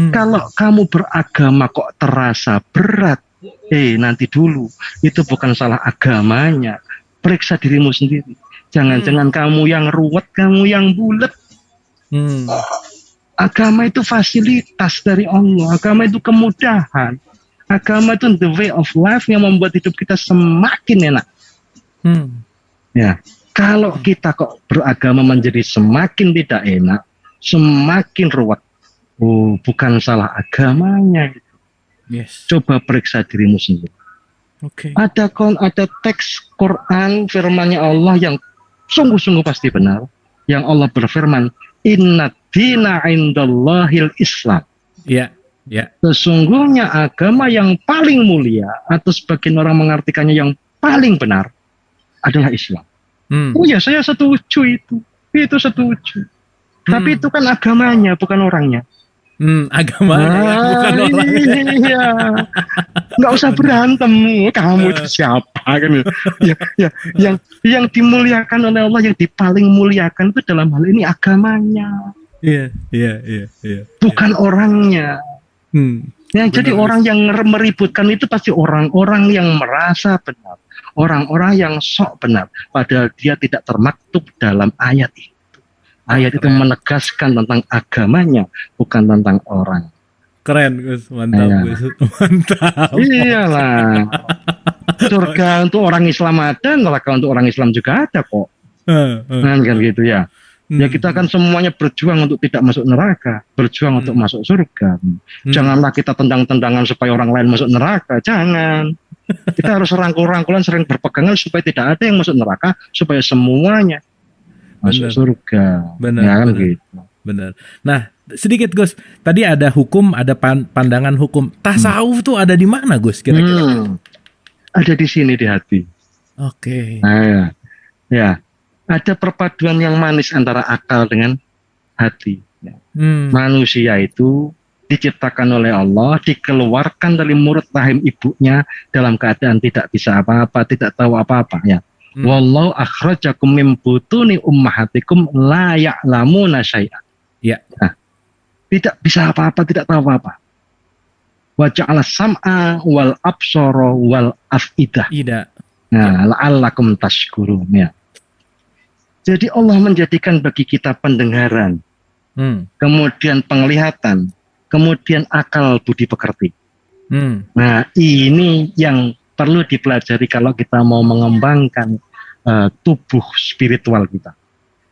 Kalau kamu beragama kok terasa berat, nanti dulu, itu bukan salah agamanya. Periksa dirimu sendiri. Jangan-jangan kamu yang ruwet, kamu yang bulat. Agama itu fasilitas dari Allah. Agama itu kemudahan. Agama itu the way of life yang membuat hidup kita semakin enak. Ya, kalau kita kok beragama menjadi semakin tidak enak, semakin ruwet, bukan salah agamanya. Yes. Coba periksa dirimu sendiri. Okay. Ada teks Quran firman-Nya Allah yang sungguh-sungguh pasti benar. Yang Allah berfirman, Inna dina indallahil Islam. Ya, ya. Sesungguhnya agama yang paling mulia, atau sebagian orang mengartikannya yang paling benar, adalah Islam. Oh ya, saya setuju itu. Itu setuju. Tapi itu kan agamanya, bukan orangnya. Agamanya bukan orangnya. Iya. Nggak usah berantem. Kamu itu siapa kan? Yang dimuliakan oleh Allah, yang dipaling muliakan itu dalam hal ini agamanya. Iya. Bukan orangnya. Jadi orang yang meributkan itu pasti orang-orang yang merasa benar, orang-orang yang sok benar, padahal dia tidak termaktub dalam ayat itu. Ayat itu menegaskan tentang agamanya, bukan tentang orang. Keren, Gus. Mantap, Gus. Mantap. Iyalah. Surga untuk orang Islam ada, neraka untuk orang Islam juga ada kok. Kan gitu ya. Ya kita kan semuanya berjuang untuk tidak masuk neraka, berjuang untuk masuk surga. Janganlah kita tendang-tendangan supaya orang lain masuk neraka, jangan. Kita harus rangkul-rangkulan, sering berpegangan supaya tidak ada yang masuk neraka, supaya semuanya masuk surga. Benar, ya kan benar, gitu. Benar. Nah, sedikit Gus, tadi ada hukum, ada pandangan hukum. Tasawuf tuh ada di mana, Gus? Kira-kira? Ada di sini, di hati. Oke. Nah, ya. Ada perpaduan yang manis antara akal dengan hati. Manusia itu diciptakan oleh Allah, dikeluarkan dari mulut rahim ibunya dalam keadaan tidak bisa apa-apa, tidak tahu apa-apa ya. Wallahu akhrajakum min butuni ummahatikum la ya'lamuna syai'an. Ya. Nah, tidak bisa apa-apa, tidak tahu apa-apa. Wa ja'ala sam'a wal absara wal af'idah. Nah, la'allakum tashkurun ya. Jadi Allah menjadikan bagi kita pendengaran, kemudian penglihatan, kemudian akal budi pekerti. Nah, ini yang perlu dipelajari kalau kita mau mengembangkan tubuh spiritual kita.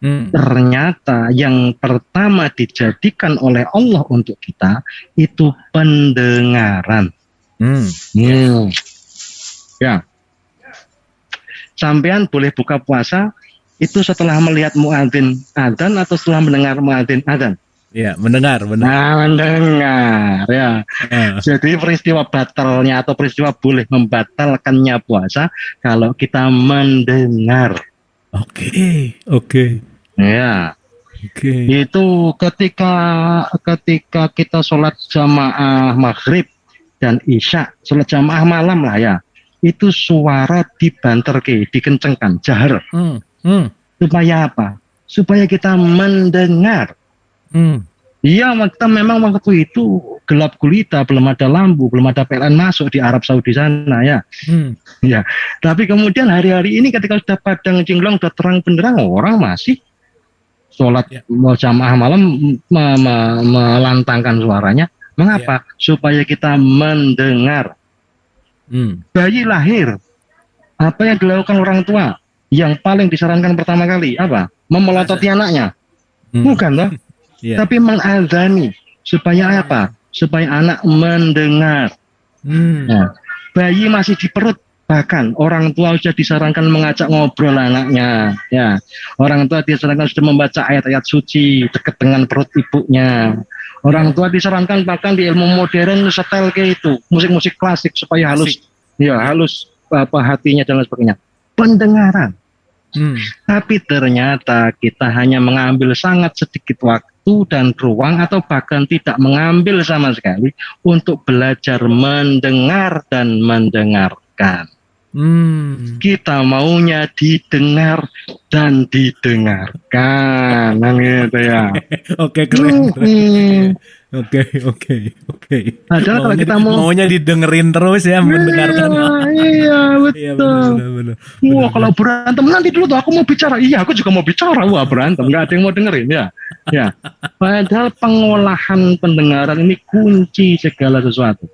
Ternyata yang pertama dijadikan oleh Allah untuk kita itu pendengaran. Ya, sampean boleh buka puasa itu setelah melihat muadzin adzan atau setelah mendengar muadzin adzan? Ya, mendengar. Nah, mendengar ya. Jadi peristiwa batalnya atau peristiwa boleh membatalkannya puasa kalau kita mendengar. Oke. Ya. Itu ketika kita sholat jamaah maghrib dan isya, sholat jamaah malam lah ya. Itu suara dibanterke, dikencengkan, jahar. Supaya apa? Supaya kita mendengar. Iya, kita memang waktu itu gelap gulita, belum ada lampu, belum ada PLN masuk di Arab Saudi sana ya. Ya, tapi kemudian hari-hari ini ketika sudah padang cinglong, sudah terang benderang, orang masih sholat jamaah malam melantangkan suaranya. Mengapa? Supaya kita mendengar. Bayi lahir, apa yang dilakukan orang tua? Yang paling disarankan pertama kali apa? Memelototi anaknya. Bukan loh. Tapi mengadzani. Supaya apa? Supaya anak mendengar. Nah, bayi masih di perut, bahkan orang tua sudah disarankan mengajak ngobrol anaknya. Ya, orang tua disarankan sudah membaca ayat-ayat suci dekat dengan perut ibunya. Orang tua disarankan bahkan di ilmu modern setel kayak itu, musik-musik klasik supaya halus, halus hatinya dan lain sebagainya. Pendengaran. Tapi ternyata kita hanya mengambil sangat sedikit waktu dan ruang atau bahkan tidak mengambil sama sekali untuk belajar mendengar dan mendengarkan. Kita maunya didengar dan didengarkan, gitu ya. Oke, keren. Oke. Padahal kalau kita maunya didengerin terus ya, mendengarkan. Iya, betul. Bener. Wah, kalau berantem nanti dulu tuh aku mau bicara. Iya, aku juga mau bicara. Wah, berantem nggak ada yang mau dengerin ya. Ya. Padahal pengolahan pendengaran ini kunci segala sesuatu.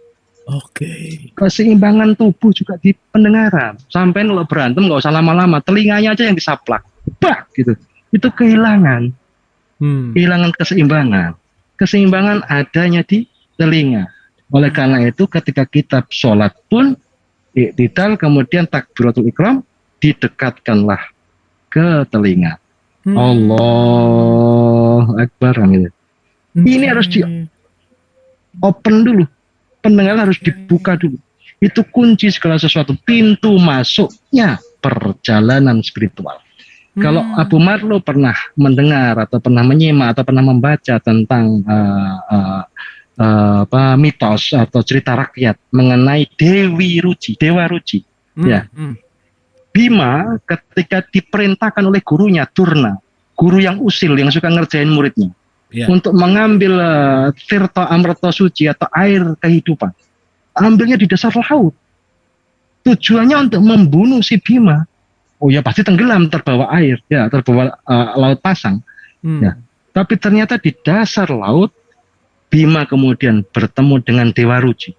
Oke. Keseimbangan tubuh juga di pendengaran. Sampai kalau berantem nggak usah lama-lama, telinganya aja yang disaplak, bah gitu. Itu kehilangan, kehilangan keseimbangan. Keseimbangan adanya di telinga. Oleh karena itu, ketika kita sholat pun, i'tidal kemudian takbiratul ihram didekatkanlah ke telinga. Allahu Akbar. Gitu. Ini harus di open dulu. Pendengaran harus dibuka dulu. Itu kunci segala sesuatu. Pintu masuknya perjalanan spiritual. Kalau Abu Marlo pernah mendengar atau pernah menyimak atau pernah membaca tentang mitos atau cerita rakyat mengenai Dewa Ruci, ya. Bima ketika diperintahkan oleh gurunya Durna, guru yang usil yang suka ngerjain muridnya, untuk mengambil tirta amrata suci atau air kehidupan, ambilnya di dasar laut. Tujuannya untuk membunuh si Bima. Oh ya pasti tenggelam, terbawa air, ya terbawa laut pasang. Ya. Tapi ternyata di dasar laut Bima kemudian bertemu dengan Dewa Ruci.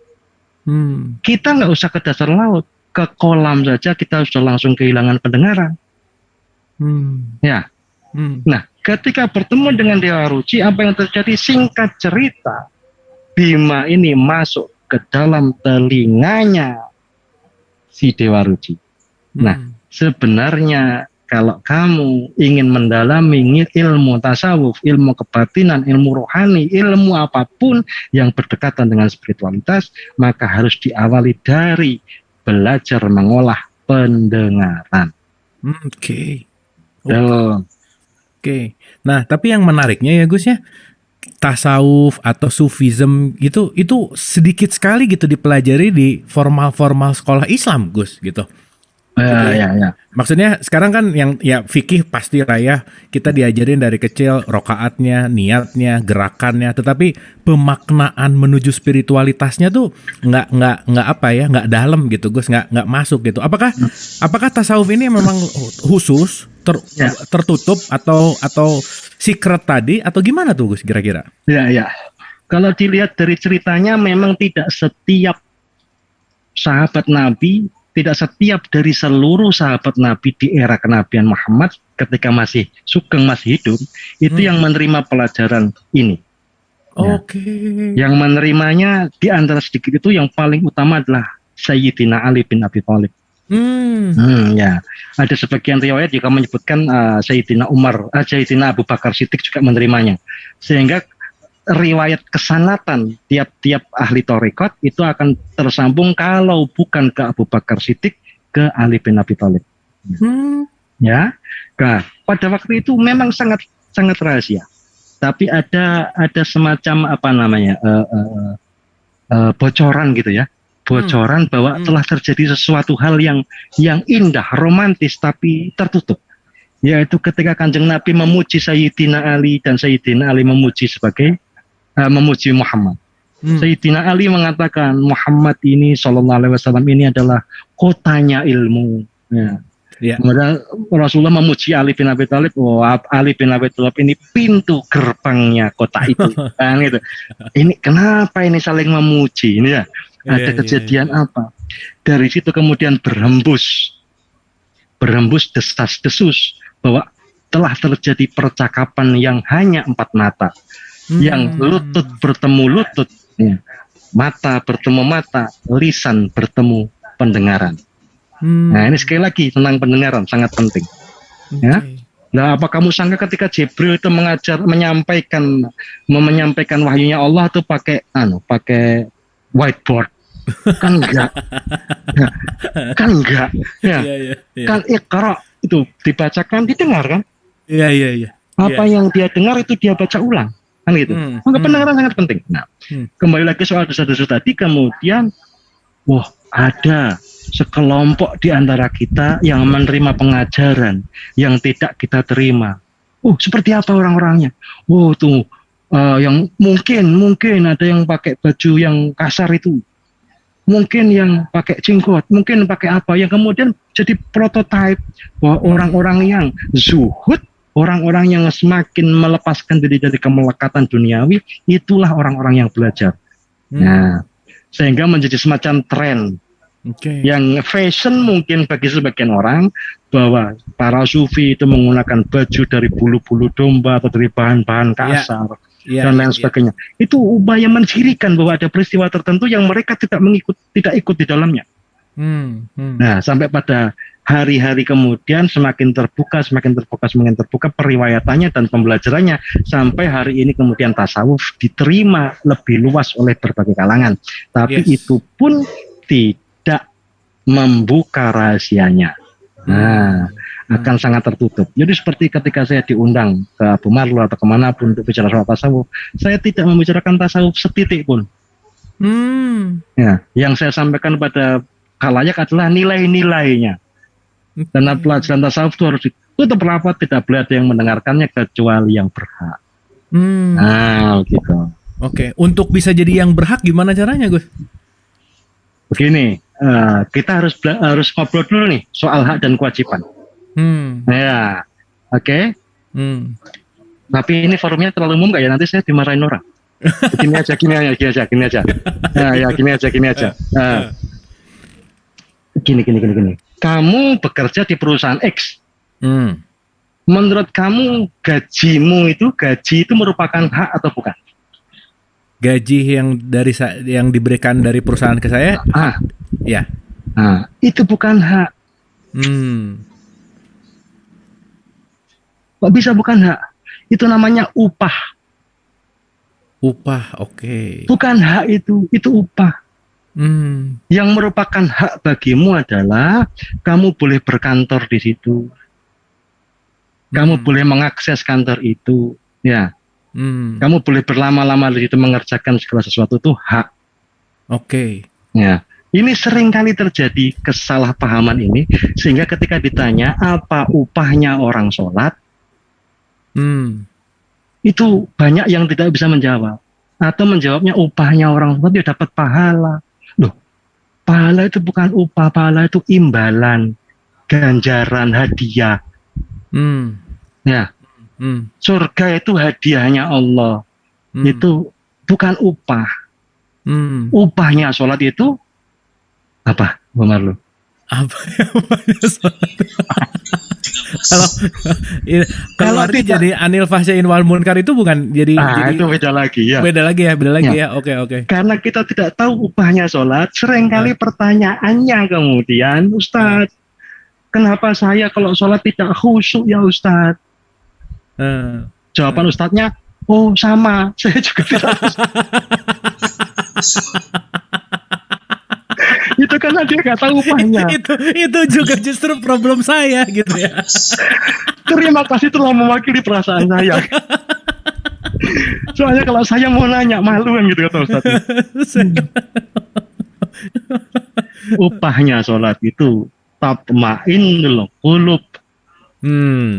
Kita nggak usah ke dasar laut, ke kolam saja kita sudah langsung kehilangan pendengaran. Ya. Nah, ketika bertemu dengan Dewa Ruci, apa yang terjadi? Singkat cerita, Bima ini masuk ke dalam telinganya si Dewa Ruci. Nah, sebenarnya kalau kamu ingin mendalami ilmu tasawuf, ilmu kebatinan, ilmu rohani, ilmu apapun yang berdekatan dengan spiritualitas, maka harus diawali dari belajar mengolah pendengaran. Oke. Nah, tapi yang menariknya ya Gus ya, tasawuf atau sufism itu sedikit sekali gitu dipelajari di formal sekolah Islam, Gus, gitu. Ya. Maksudnya sekarang kan yang ya fikih pasti lah ya, kita diajarin dari kecil rokaatnya, niatnya, gerakannya, tetapi pemaknaan menuju spiritualitasnya tuh nggak dalam gitu, Gus, nggak masuk gitu. Apakah tasawuf ini memang khusus tertutup atau secret tadi atau gimana tuh, Gus, kira-kira? Ya. Kalau dilihat dari ceritanya memang tidak setiap sahabat Nabi, tidak setiap dari seluruh sahabat Nabi di era kenabian Muhammad ketika masih Sugeng masih hidup itu yang menerima pelajaran ini. Yang menerimanya di antara sedikit itu yang paling utama adalah Sayyidina Ali bin Abi Thalib. Ya, ada sebagian riwayat juga menyebutkan Sayyidina Abu Bakar Siddiq juga menerimanya, sehingga riwayat kesanatan tiap-tiap ahli tarekat itu akan tersambung kalau bukan ke Abu Bakar Siddiq ke Ali bin Abi Thalib. Ya, nah, pada waktu itu memang sangat rahasia, tapi ada semacam bocoran gitu ya. Bocoran bahwa telah terjadi sesuatu hal yang indah, romantis tapi tertutup. Yaitu ketika Kanjeng Nabi memuji Sayyidina Ali dan Sayyidina Ali memuji Muhammad. Sayyidina Ali mengatakan Muhammad ini sallallahu alaihi wasallam ini adalah kotanya ilmu. Ya. Kemudian Rasulullah memuji Ali bin Abi Thalib, Ali bin Abi Thalib ini pintu gerbangnya kota itu. Gitu. Ini kenapa ini saling memuji ini ya? Ada kejadian apa? Dari situ kemudian berhembus desas-desus bahwa telah terjadi percakapan yang hanya 4 mata, yang lutut bertemu lutut, mata bertemu mata, lisan bertemu pendengaran. Nah, ini sekali lagi tentang pendengaran sangat penting. Ya. Nah, apa kamu sangka ketika Jibril itu menyampaikan wahyunya Allah itu pakai whiteboard? Kan enggak. Ya. Kan Iqra itu dibacakan, didengar kan? Iya. Apa yang dia dengar itu dia baca ulang. Kan gitu. Maka pendengaran sangat penting. Nah, kembali lagi soal desas-desus tadi, kemudian ada sekelompok di antara kita yang menerima pengajaran yang tidak kita terima. Seperti apa orang-orangnya? Tuh yang mungkin ada yang pakai baju yang kasar itu, mungkin yang pakai jenggot, mungkin pakai apa, yang kemudian jadi prototipe bahwa orang-orang yang zuhud, orang-orang yang semakin melepaskan diri dari kemelekatan duniawi, itulah orang-orang yang belajar. Nah, sehingga menjadi semacam tren. Yang fashion mungkin bagi sebagian orang bahwa para sufi itu menggunakan baju dari bulu-bulu domba atau dari bahan-bahan kasar dan lain sebagainya. Itu upaya mencirikan bahwa ada peristiwa tertentu yang mereka tidak ikut di dalamnya. Nah, sampai pada hari-hari kemudian semakin terbuka periwayatannya dan pembelajarannya, sampai hari ini kemudian tasawuf diterima lebih luas oleh berbagai kalangan. Tapi itu pun tidak membuka rahasianya. Akan sangat tertutup. Jadi seperti ketika saya diundang ke Abu Marlu atau kemanapun untuk bicara soal tasawuf, saya tidak membicarakan tasawuf setitik pun. Yang saya sampaikan pada khalayak adalah nilai-nilainya. Karena pelajaran tasawuf itu harus ditutup rapat, tidak boleh ada yang mendengarkannya kecuali yang berhak. Gitu. Oke, untuk bisa jadi yang berhak gimana caranya, Gus? Begini, kita harus ngobrol dulu nih soal hak dan kewajiban. Oke. Tapi ini forumnya terlalu umum nggak ya? Nanti saya dimarahin orang. Gini aja. Gini. Kamu bekerja di perusahaan X. Menurut kamu gaji itu merupakan hak atau bukan? Gaji yang diberikan dari perusahaan ke saya? Ya. Itu bukan hak. Kok bisa bukan hak? Itu namanya upah. Upah, oke. Bukan hak itu upah. Yang merupakan hak bagimu adalah kamu boleh berkantor di situ. Kamu boleh mengakses kantor itu, ya. Kamu boleh berlama-lama di situ mengerjakan segala sesuatu, itu hak. Oke. Ya, ini sering kali terjadi kesalahpahaman ini, sehingga ketika ditanya apa upahnya orang sholat, itu banyak yang tidak bisa menjawab, atau menjawabnya upahnya orang sholat dia dapat pahala. Loh, pahala itu bukan upah, pahala itu imbalan, ganjaran, hadiah. Ya. Surga itu hadiahnya Allah. Itu bukan upah. Upahnya sholat itu apa, Bu Marlu? Apa upahnya sholat? Kalau arti jadi anil fahsyain wal munkar itu bukan jadi itu beda lagi ya. Beda lagi ya. Oke. Karena kita tidak tahu upahnya sholat, seringkali pertanyaannya kemudian, Ustadz, kenapa saya kalau sholat tidak khusyuk ya Ustadz? Jawaban Ustadznya, sama, saya juga tidak. Itu karena dia nggak tahu upahnya. itu juga justru problem saya gitu ya. Terima kasih telah mewakili perasaan saya. Soalnya kalau saya mau nanya malu kan gitu kata Ustadz. Upahnya sholat itu tatma'innul qulub.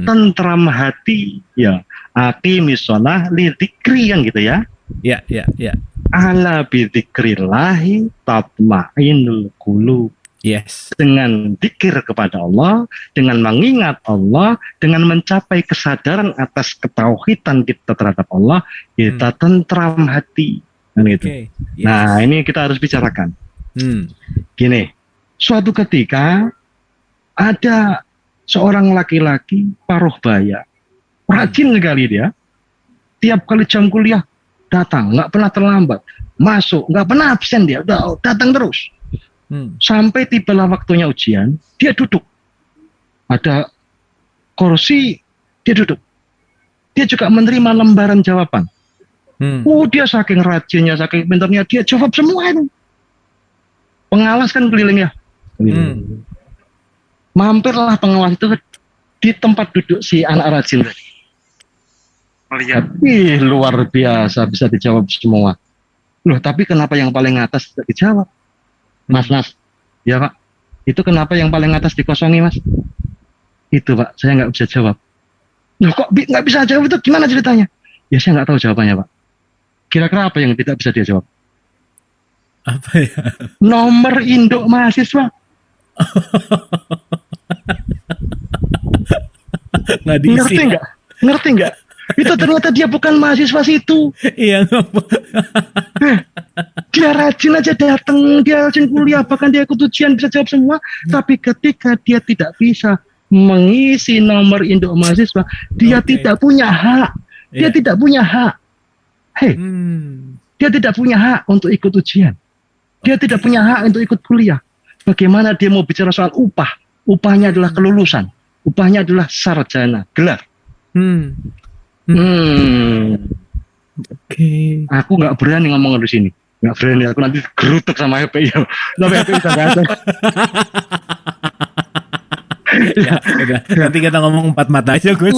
Tentram hati, ya. Aqimis shalah li dzikri kan gitu ya. Ya. Ala bidzikrillahi tatma'innul qulub. Yes. Dengan dzikir kepada Allah, dengan mengingat Allah, dengan mencapai kesadaran atas ketauhidan kita terhadap Allah, kita tentram hati. Kan gitu. Okay. Yes. Nah, ini kita harus bicarakan. Gini, suatu ketika ada seorang laki-laki paruh baya, rajin sekali dia, tiap kali jam kuliah datang, nggak pernah terlambat, masuk, nggak pernah absen dia, udah datang terus. Sampai tibalah waktunya ujian, dia duduk. Ada kursi, dia duduk. Dia juga menerima lembaran jawaban. Dia saking rajinnya, saking pintarnya, dia jawab semua itu. Pengawas kan keliling ya. Mampirlah pengawas itu di tempat duduk si anak rajin. Melihat, luar biasa bisa dijawab semua. Loh, tapi kenapa yang paling atas tidak dijawab? Mas, ya Pak, Itu kenapa yang paling atas dikosongi, Mas? Itu Pak, saya nggak bisa jawab. Loh kok nggak bisa jawab, itu gimana ceritanya? Ya saya nggak tahu jawabannya Pak. Kira-kira apa yang tidak bisa dia jawab? Apa ya? Nomor induk mahasiswa. Nggak diisi. Ngerti nggak? Itu ternyata dia bukan mahasiswa situ. Iya. Dia rajin aja datang, dia rajin kuliah, bahkan dia ikut ujian bisa jawab semua. Tapi ketika dia tidak bisa mengisi nomor induk mahasiswa, dia tidak punya hak. Dia tidak punya hak. Dia tidak punya hak untuk ikut ujian. Dia tidak punya hak untuk ikut kuliah. Bagaimana dia mau bicara soal upah? Upahnya adalah kelulusan. Upahnya adalah sarjana, gelar. Aku nggak berani ngomong di sini. Nggak berani. Aku nanti gerutuk sama FPI. Tapi FPI nggak ada. Ya, nanti kita ngomong empat mata aja Gus.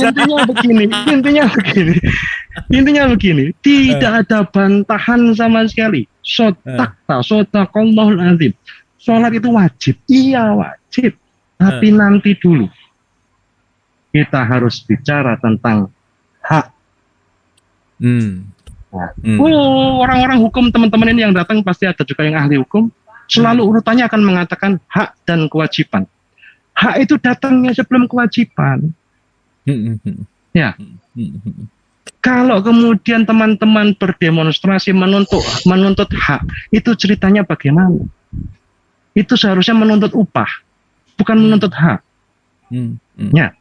Intinya begini, tidak ada bantahan sama sekali. Sodaqallahul azim. Sholat itu wajib, iya wajib. Tapi nanti dulu kita harus bicara tentang hak. Orang-orang hukum teman-teman ini yang datang pasti ada juga yang ahli hukum. Selalu urutannya akan mengatakan hak dan kewajiban. Hak itu datangnya sebelum kewajiban. Ya. Kalau kemudian teman-teman berdemonstrasi menuntut hak, itu ceritanya bagaimana? Itu seharusnya menuntut upah, bukan menuntut hak. Ya.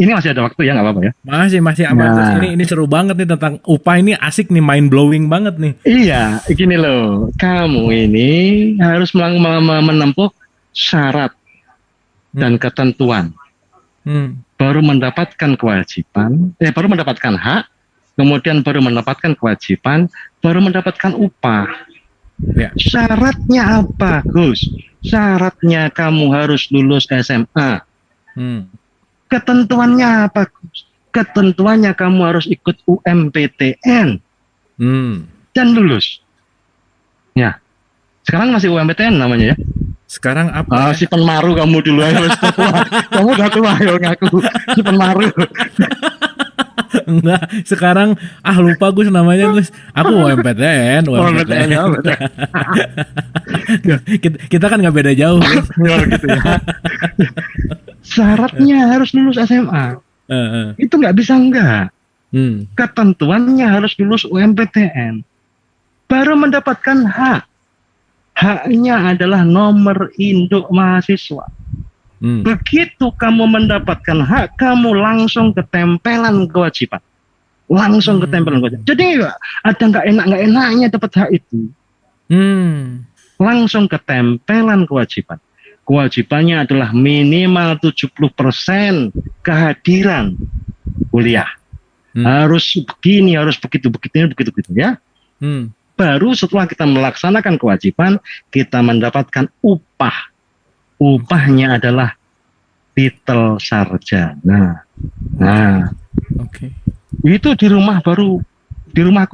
Ini masih ada waktu ya, nggak apa-apa ya? Masih aman. Nah, ini seru banget nih tentang upah, ini asik nih, mind blowing banget nih. Iya, gini loh, kamu ini harus menempuh syarat dan ketentuan, baru mendapatkan kewajiban, baru mendapatkan hak, kemudian baru mendapatkan kewajiban, baru mendapatkan upah. Ya. Syaratnya apa, Gus? Syaratnya kamu harus lulus SMA. Ketentuannya apa, Gus? Ketentuannya kamu harus ikut UMPTN dan lulus. Ya, sekarang masih UMPTN namanya ya. Sekarang apa? Si penmaru kamu dulu aja. Kamu udah tua ya ngaku. Si penmaru. Enggak, sekarang lupa Gus namanya Gus. Aku UMPTN. Kita kan nggak beda jauh. Gitu ya. Syaratnya harus lulus SMA. Itu nggak bisa enggak. Ketentuannya harus lulus UMPTN. Baru mendapatkan hak. Haknya adalah nomor induk mahasiswa. Begitu kamu mendapatkan hak, kamu langsung ketempelan kewajiban. Jadi ada nggak enaknya dapat hak itu. Langsung ketempelan kewajiban. Kewajibannya adalah minimal 70% kehadiran kuliah. Harus begini, harus begitu ya. Baru setelah kita melaksanakan kewajiban, kita mendapatkan upah. Upahnya adalah titel sarjana. Itu di rumahku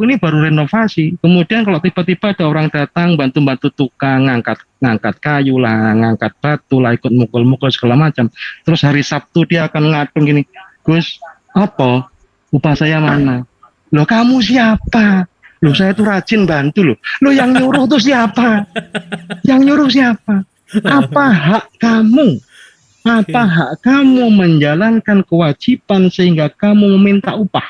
ini baru renovasi. Kemudian kalau tiba-tiba ada orang datang bantu-bantu tukang ngangkat kayu lah, ngangkat batu lah, ikut mukul-mukul segala macam. Terus hari Sabtu dia akan ngadung gini, Gus, apa? Upah saya mana? Loh kamu siapa? Loh saya tuh rajin bantu loh. Loh yang nyuruh tuh siapa? Yang nyuruh siapa? Apa hak kamu? Apa hak kamu menjalankan kewajiban sehingga kamu meminta upah?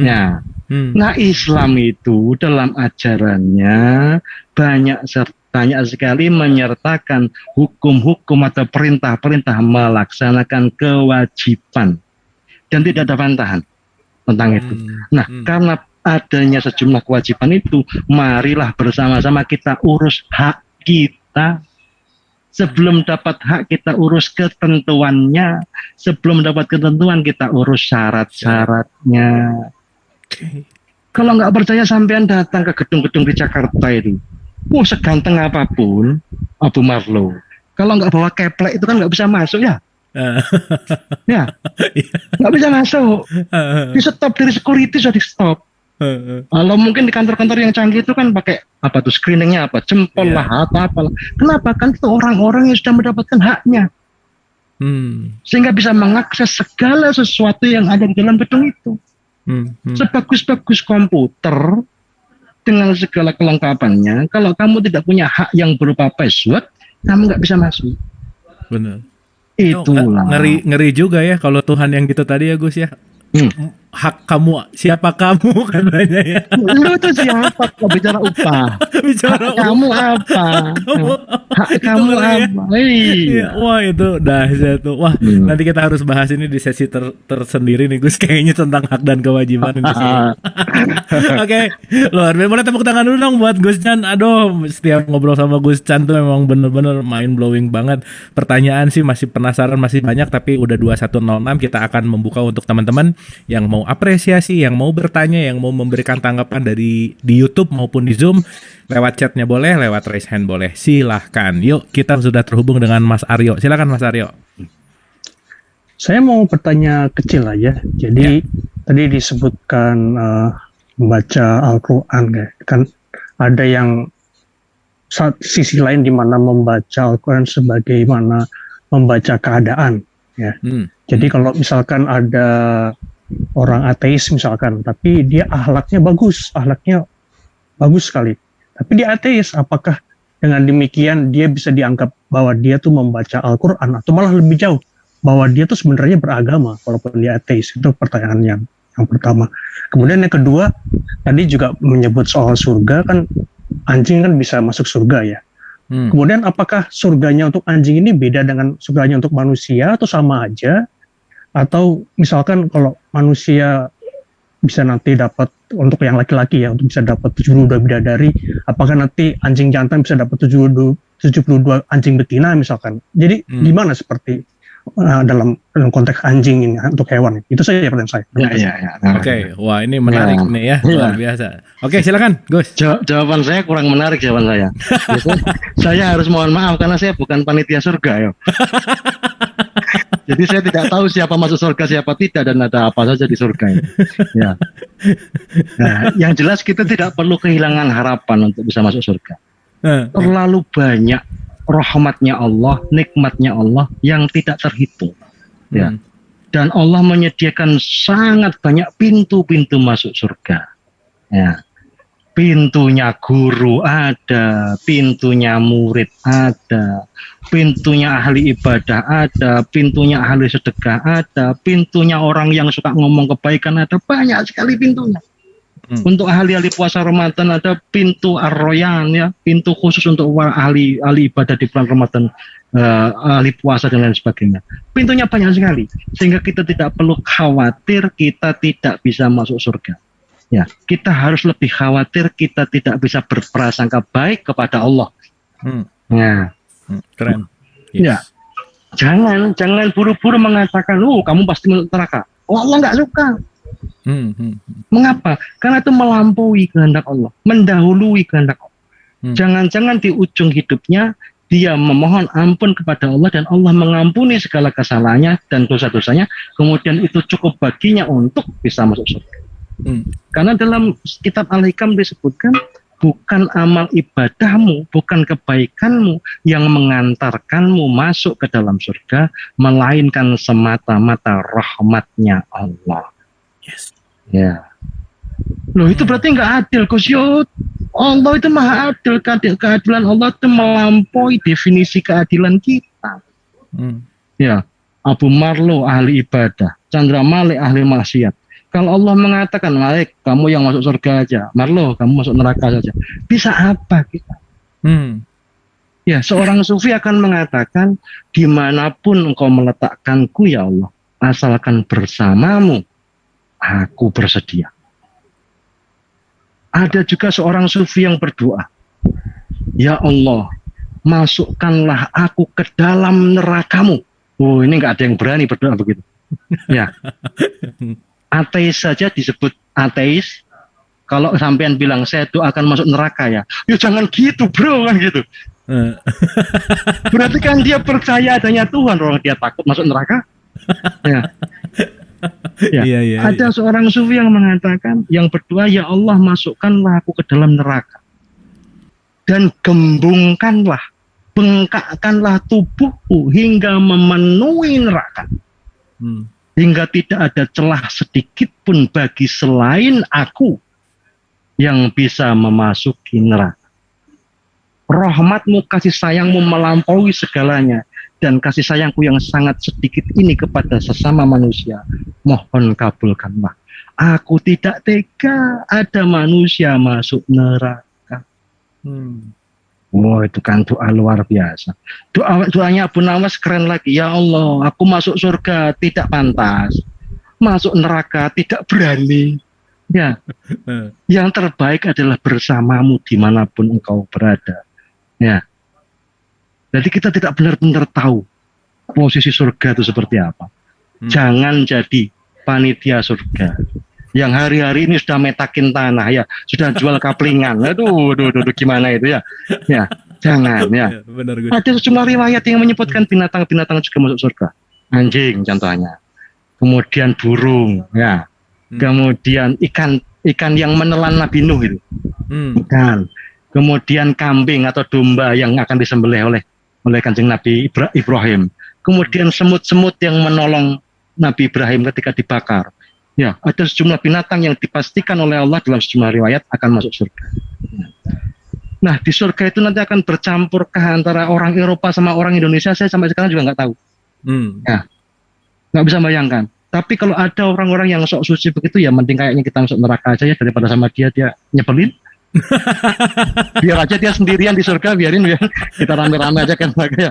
Nah Islam itu dalam ajarannya banyak sekali menyertakan hukum-hukum atau perintah-perintah melaksanakan kewajiban dan tidak ada bantahan tentang itu. Nah karena adanya sejumlah kewajiban itu, marilah bersama-sama kita urus hak kita. Sebelum dapat hak kita urus ketentuannya, sebelum dapat ketentuan kita urus syarat-syaratnya. Kalau nggak percaya sampean datang ke gedung-gedung di Jakarta itu, seganteng apapun Abu Marlo, kalau nggak bawa keplek itu kan nggak bisa masuk ya. Ya, nggak bisa masuk. Di stop dari security sudah di stop. Kalau mungkin di kantor-kantor yang canggih itu kan pakai apa tuh screeningnya apa, jempol lah, apa-apalah. Kenapa? Kan itu orang-orang yang sudah mendapatkan haknya. Sehingga bisa mengakses segala sesuatu yang ada di dalam gedung itu. Sebagus-bagus komputer dengan segala kelengkapannya, kalau kamu tidak punya hak yang berupa password, kamu nggak bisa masuk. Benar. Itulah. Ngeri juga ya kalau Tuhan yang gitu tadi ya Gus ya. Hak kamu, siapa kamu katanya ya. Lu tuh siapa kalau bicara upah? Bicara hak kamu apa? Hak kamu apa? Iya. Wah itu dahsyat tuh. Wah nanti kita harus bahas ini di sesi tersendiri nih Gus, kayaknya tentang hak dan kewajiban ini. Oke, luar biasa. Boleh tepuk tangan dulu dong buat Gus Chan. Aduh, setiap ngobrol sama Gus Chan tuh memang bener-bener mind blowing banget. Pertanyaan sih masih penasaran, masih banyak, tapi udah 21.06 kita akan membuka untuk teman-teman yang mau apresiasi, yang mau bertanya, yang mau memberikan tanggapan di YouTube maupun di Zoom, lewat chatnya boleh, lewat raise hand boleh. Silahkan. Yuk, kita sudah terhubung dengan Mas Aryo. Silakan Mas Aryo. Saya mau bertanya kecil aja. Jadi tadi disebutkan membaca Al-Quran kan ada yang sisi lain di mana membaca Al-Quran sebagaimana membaca keadaan ya. Jadi kalau misalkan ada orang ateis misalkan, tapi dia akhlaknya bagus sekali. Tapi dia ateis, apakah dengan demikian dia bisa dianggap bahwa dia tuh membaca Al-Quran, atau malah lebih jauh bahwa dia tuh sebenarnya beragama walaupun dia ateis? Itu pertanyaan yang pertama. Kemudian yang kedua, tadi juga menyebut soal surga, kan anjing kan bisa masuk surga ya. Kemudian apakah surganya untuk anjing ini beda dengan surganya untuk manusia atau sama aja? Atau misalkan kalau manusia bisa nanti dapat, untuk yang laki-laki ya, untuk bisa dapat 72 bidadari, apakah nanti anjing jantan bisa dapat 72 anjing betina misalkan? Jadi gimana seperti dalam konteks anjing ini untuk hewan? Itu saja pertanyaan saya. Oke, wah ini menarik nih ya, luar biasa. Oke, silakan Gus. Jawaban saya kurang menarik jawaban saya. Saya harus mohon maaf karena saya bukan panitia surga ya. Jadi saya tidak tahu siapa masuk surga, siapa tidak, dan ada apa saja di surga ini. Ya. Nah, yang jelas kita tidak perlu kehilangan harapan untuk bisa masuk surga. Terlalu banyak rahmatnya Allah, nikmatnya Allah yang tidak terhitung. Ya. Dan Allah menyediakan sangat banyak pintu-pintu masuk surga. Ya. Pintunya guru ada, pintunya murid ada, pintunya ahli ibadah ada, pintunya ahli sedekah ada, pintunya orang yang suka ngomong kebaikan ada, banyak sekali pintunya. Untuk ahli-ahli puasa Ramadan ada pintu Ar-Royan ya, pintu khusus untuk ahli ibadah di bulan Ramadan, ahli puasa dan lain sebagainya. Pintunya banyak sekali, sehingga kita tidak perlu khawatir kita tidak bisa masuk surga. Ya, kita harus lebih khawatir kita tidak bisa berprasangka baik kepada Allah. Ya, keren. Ya, jangan buru-buru mengatakan, kamu pasti masuk neraka. Allah nggak suka. Mengapa? Karena itu melampaui kehendak Allah, mendahului kehendak Allah. Jangan-jangan di ujung hidupnya dia memohon ampun kepada Allah dan Allah mengampuni segala kesalahannya dan dosa-dosanya, kemudian itu cukup baginya untuk bisa masuk surga. Karena dalam kitab Al-Hikam disebutkan, bukan amal ibadahmu, bukan kebaikanmu yang mengantarkanmu masuk ke dalam surga, melainkan semata-mata rahmatnya Allah. Yes. Ya. Loh, itu berarti nggak adil, Gus Yud. Allah itu maha adil, keadilan Allah itu melampaui definisi keadilan kita. Ya, Abu Marlo ahli ibadah, Chandra Malik ahli maksiat. Kalau Allah mengatakan, Malik, kamu yang masuk surga aja, Marlo, kamu masuk neraka saja. Bisa apa kita? Ya, seorang sufi akan mengatakan, dimanapun engkau meletakkanku ya Allah, asalkan bersamamu, aku bersedia. Ada juga seorang sufi yang berdoa, ya Allah, masukkanlah aku ke dalam nerakamu. Oh, ini nggak ada yang berani berdoa begitu. Ya. Ateis saja disebut ateis. Kalau sampean bilang saya doakan masuk neraka ya jangan gitu bro, kan gitu. Berarti kan dia percaya adanya Tuhan, orang dia takut masuk neraka. Ya. Ya, ada seorang sufi yang mengatakan, yang berdoa, ya Allah masukkanlah aku ke dalam neraka dan gembungkanlah, bengkakkanlah tubuhku hingga memenuhi neraka, hingga tidak ada celah sedikit pun bagi selain aku yang bisa memasuki neraka. Rahmatmu, kasih sayangmu melampaui segalanya, dan kasih sayangku yang sangat sedikit ini kepada sesama manusia, mohon kabulkanlah. Aku tidak tega ada manusia masuk neraka. Itu kan doa luar biasa. Doanya Abu Nawas keren lagi. Ya Allah, aku masuk surga tidak pantas, masuk neraka tidak berani. Ya, yang terbaik adalah bersamamu dimanapun engkau berada. Ya, jadi kita tidak benar-benar tahu posisi surga itu seperti apa. Jangan jadi panitia surga yang hari-hari ini sudah metakin tanah, ya, sudah jual kaplingan. Aduh, gimana itu ya? Ya, jangan ya. Ada sejumlah riwayat yang menyebutkan binatang-binatang juga masuk surga. Anjing contohnya. Kemudian burung, ya. Kemudian ikan yang menelan Nabi Nuh itu. Ikan. Kemudian kambing atau domba yang akan disembelih oleh Kanjeng Nabi Ibrahim. Kemudian semut-semut yang menolong Nabi Ibrahim ketika dibakar. Ya, ada sejumlah binatang yang dipastikan oleh Allah dalam sejumlah riwayat akan masuk surga. Nah, di surga itu nanti akan bercampurkah antara orang Eropa sama orang Indonesia? Saya sampai sekarang juga nggak tahu. Ya, nggak bisa bayangkan. Tapi kalau ada orang-orang yang sok suci begitu, ya mending kayaknya kita masuk neraka aja ya, daripada sama dia nyebelin. Biar aja dia sendirian di surga, biarin kita rame-rame aja kan, ya.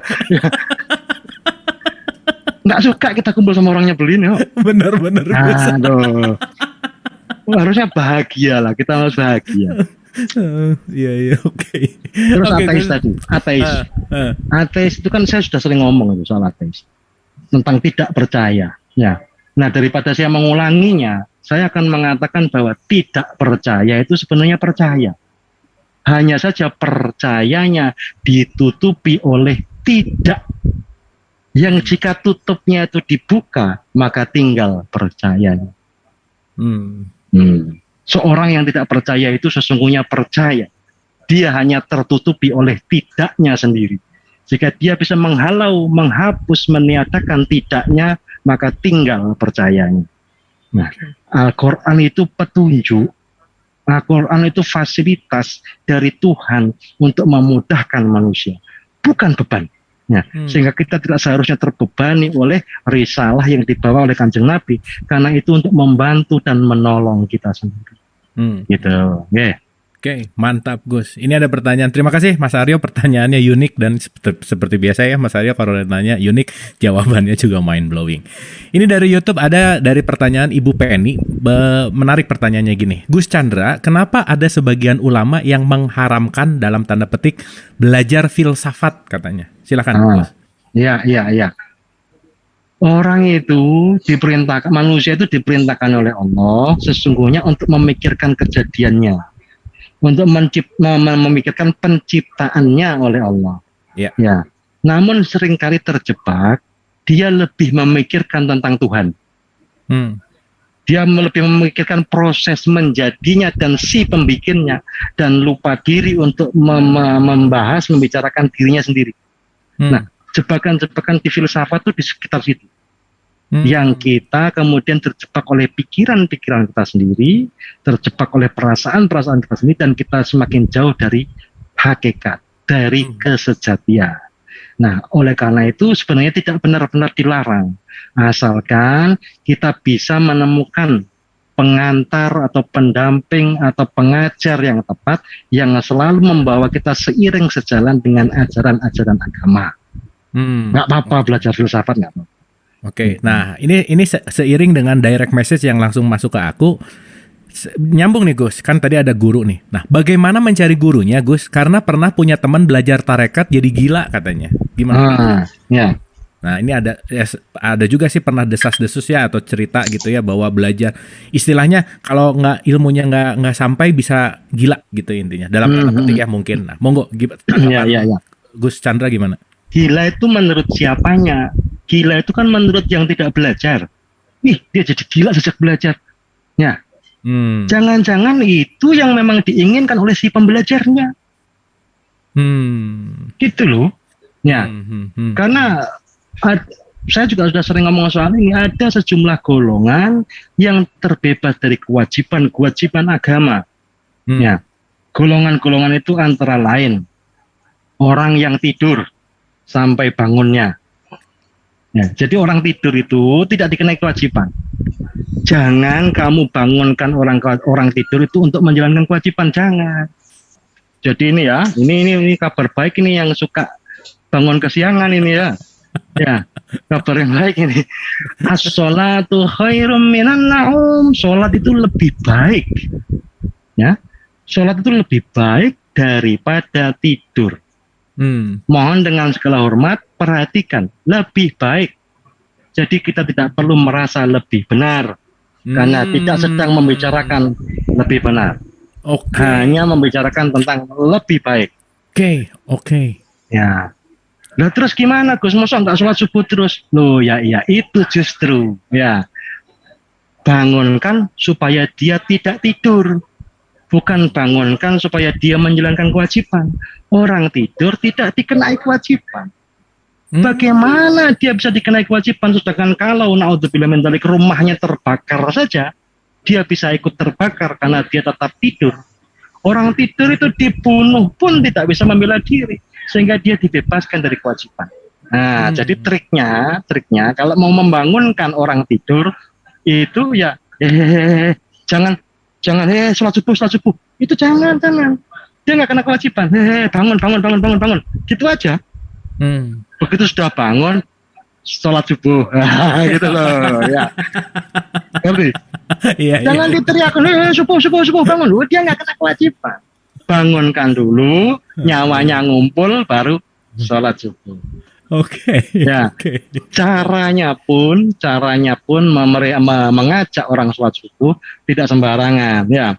Nggak suka kita kumpul sama orang nyebelin, ya. Bener-bener. Aduh, harusnya bahagia lah, kita harus bahagia. Iya, oke. Terus ateis tadi, ateis itu kan saya sudah sering ngomong itu soal ateis, tentang tidak percaya. Ya, nah daripada saya mengulanginya, saya akan mengatakan bahwa tidak percaya itu sebenarnya percaya. Hanya saja percayanya ditutupi oleh tidak. Yang jika tutupnya itu dibuka, maka tinggal percayanya. Seorang yang tidak percaya itu sesungguhnya percaya. Dia hanya tertutupi oleh tidaknya sendiri. Jika dia bisa menghalau, menghapus, meniadakan tidaknya, maka tinggal percayanya. Nah, Al-Quran itu petunjuk, Al-Quran itu fasilitas dari Tuhan untuk memudahkan manusia, bukan beban. Nah, sehingga kita tidak seharusnya terbebani oleh risalah yang dibawa oleh Kanjeng Nabi, karena itu untuk membantu dan menolong kita sendiri. Gitu, Oke, mantap Gus. Ini ada pertanyaan. Terima kasih Mas Aryo, pertanyaannya unik dan seperti biasa ya Mas Aryo kalau nanya unik, jawabannya juga mind blowing. Ini dari YouTube, ada dari pertanyaan Ibu Penny, menarik pertanyaannya gini. Gus Chandra, kenapa ada sebagian ulama yang mengharamkan dalam tanda petik belajar filsafat katanya? Silakan Gus. Iya. Orang itu diperintahkan, manusia itu diperintahkan oleh Allah sesungguhnya untuk memikirkan kejadiannya, untuk memikirkan penciptaannya oleh Allah. Ya. Namun seringkali terjebak, dia lebih memikirkan tentang Tuhan. Dia lebih memikirkan proses menjadinya dan si pembikinnya, dan lupa diri untuk membahas, membicarakan dirinya sendiri. Nah, jebakan-jebakan di filsafat itu di sekitar situ. Yang kita kemudian terjebak oleh pikiran-pikiran kita sendiri, terjebak oleh perasaan-perasaan kita sendiri, dan kita semakin jauh dari hakikat, dari kesejatian. Nah, oleh karena itu sebenarnya tidak benar-benar dilarang, asalkan kita bisa menemukan pengantar atau pendamping atau pengajar yang tepat, yang selalu membawa kita seiring sejalan dengan ajaran-ajaran agama. Nggak apa-apa belajar filsafat, nggak apa-apa. Oke, nah ini seiring dengan direct message yang langsung masuk ke aku, nyambung nih Gus, kan tadi ada guru nih. Nah, bagaimana mencari gurunya Gus? Karena pernah punya teman belajar tarekat jadi gila katanya. Gimana? Ya. Nah, ini ada juga sih pernah desas-desus ya atau cerita gitu ya bahwa belajar istilahnya kalau nggak ilmunya nggak sampai bisa gila gitu intinya. Dalam tanda petik ya mungkin. Nah, monggo Ya. Gus Chandra gimana? Gila itu menurut siapanya? Gila itu kan menurut yang tidak belajar. ih dia jadi gila sejak belajar. Ya, jangan-jangan itu yang memang diinginkan oleh si pembelajarnya. Gitu loh. Ya, karena saya juga sudah sering ngomong soal ini, ada sejumlah golongan yang terbebas dari kewajiban agama. Ya, golongan-golongan itu antara lain orang yang tidur sampai bangunnya. Ya, jadi orang tidur itu tidak dikenai kewajiban. Jangan kamu bangunkan orang tidur itu untuk menjalankan kewajiban, jangan. Jadi ini ya, ini kabar baik ini yang suka bangun kesiangan ini ya. Ya, kabar yang baik ini. As-sholatu khairum minan naum. Sholat itu lebih baik. Ya, sholat itu lebih baik daripada tidur. Mohon dengan segala hormat, perhatikan, lebih baik. Jadi kita tidak perlu merasa lebih benar karena tidak sedang membicarakan lebih benar. Hanya membicarakan tentang lebih baik. Oke. Ya. Nah terus gimana Gus? Masa nggak sholat subuh terus? Loh ya itu justru ya. Bangunkan supaya dia tidak tidur. Bukan bangunkan supaya dia menjalankan kewajiban. Orang tidur tidak dikenai kewajiban. Bagaimana dia bisa dikenai kewajiban? Sedangkan kalau naudzubillah min dzalik rumahnya terbakar saja, dia bisa ikut terbakar karena dia tetap tidur. Orang tidur itu dibunuh pun tidak bisa membela diri, sehingga dia dibebaskan dari kewajiban. Nah, jadi triknya kalau mau membangunkan orang tidur itu ya jangan sholat subuh itu jangan dia nggak kena kewajiban. Bangun gitu aja. Begitu sudah bangun sholat subuh gitu loh ya. Ngerti? Jangan diteriak subuh bangun. Dia nggak kena kewajiban. Bangunkan dulu, nyawanya ngumpul baru sholat subuh. Ya. Caranya pun mengajak orang sholat subuh tidak sembarangan ya.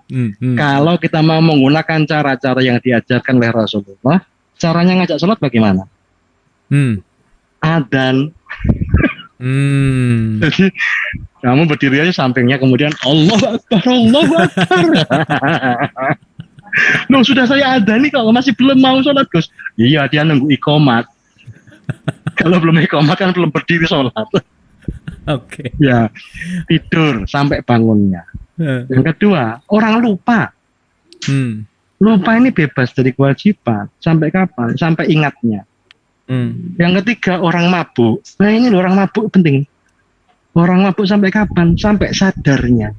Kalau kita mau menggunakan cara-cara yang diajarkan oleh Rasulullah, caranya ngajak sholat bagaimana? Adzan. Jadi kamu berdiri aja sampingnya, kemudian Allahu Akbar. Loh sudah saya adzan nih kalau masih belum mau sholat Gus. Iya dia nunggu iqomat. Kalau belum iqomat kan belum berdiri sholat. Ya tidur sampai bangunnya. Yang kedua orang lupa. Lupa ini bebas dari kewajiban. Sampai kapan? Sampai ingatnya. Yang ketiga orang mabuk. Nah ini orang mabuk penting. Orang mabuk sampai kapan? Sampai sadarnya.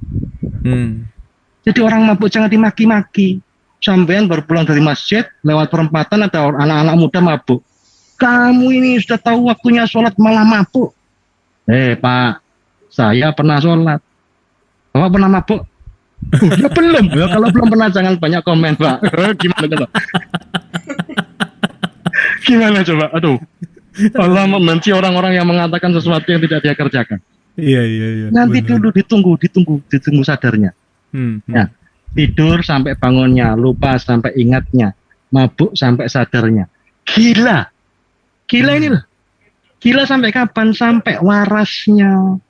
Jadi orang mabuk jangan dimaki-maki. Sampean baru pulang dari masjid, lewat perempatan ada anak-anak muda mabuk. Kamu ini sudah tahu waktunya sholat malah mabuk. Pak, saya pernah sholat. Bapak pernah mabuk? Ya belum. Ya, kalau belum pernah jangan banyak komen Pak. Gimana coba? Gimana coba? Aduh. Allah membenci orang-orang yang mengatakan sesuatu yang tidak dia kerjakan. Iya. Nanti dulu ditunggu sadarnya. Ya, tidur sampai bangunnya, lupa sampai ingatnya, mabuk sampai sadarnya. Gila ini loh. Gila sampai kapan? Sampai warasnya.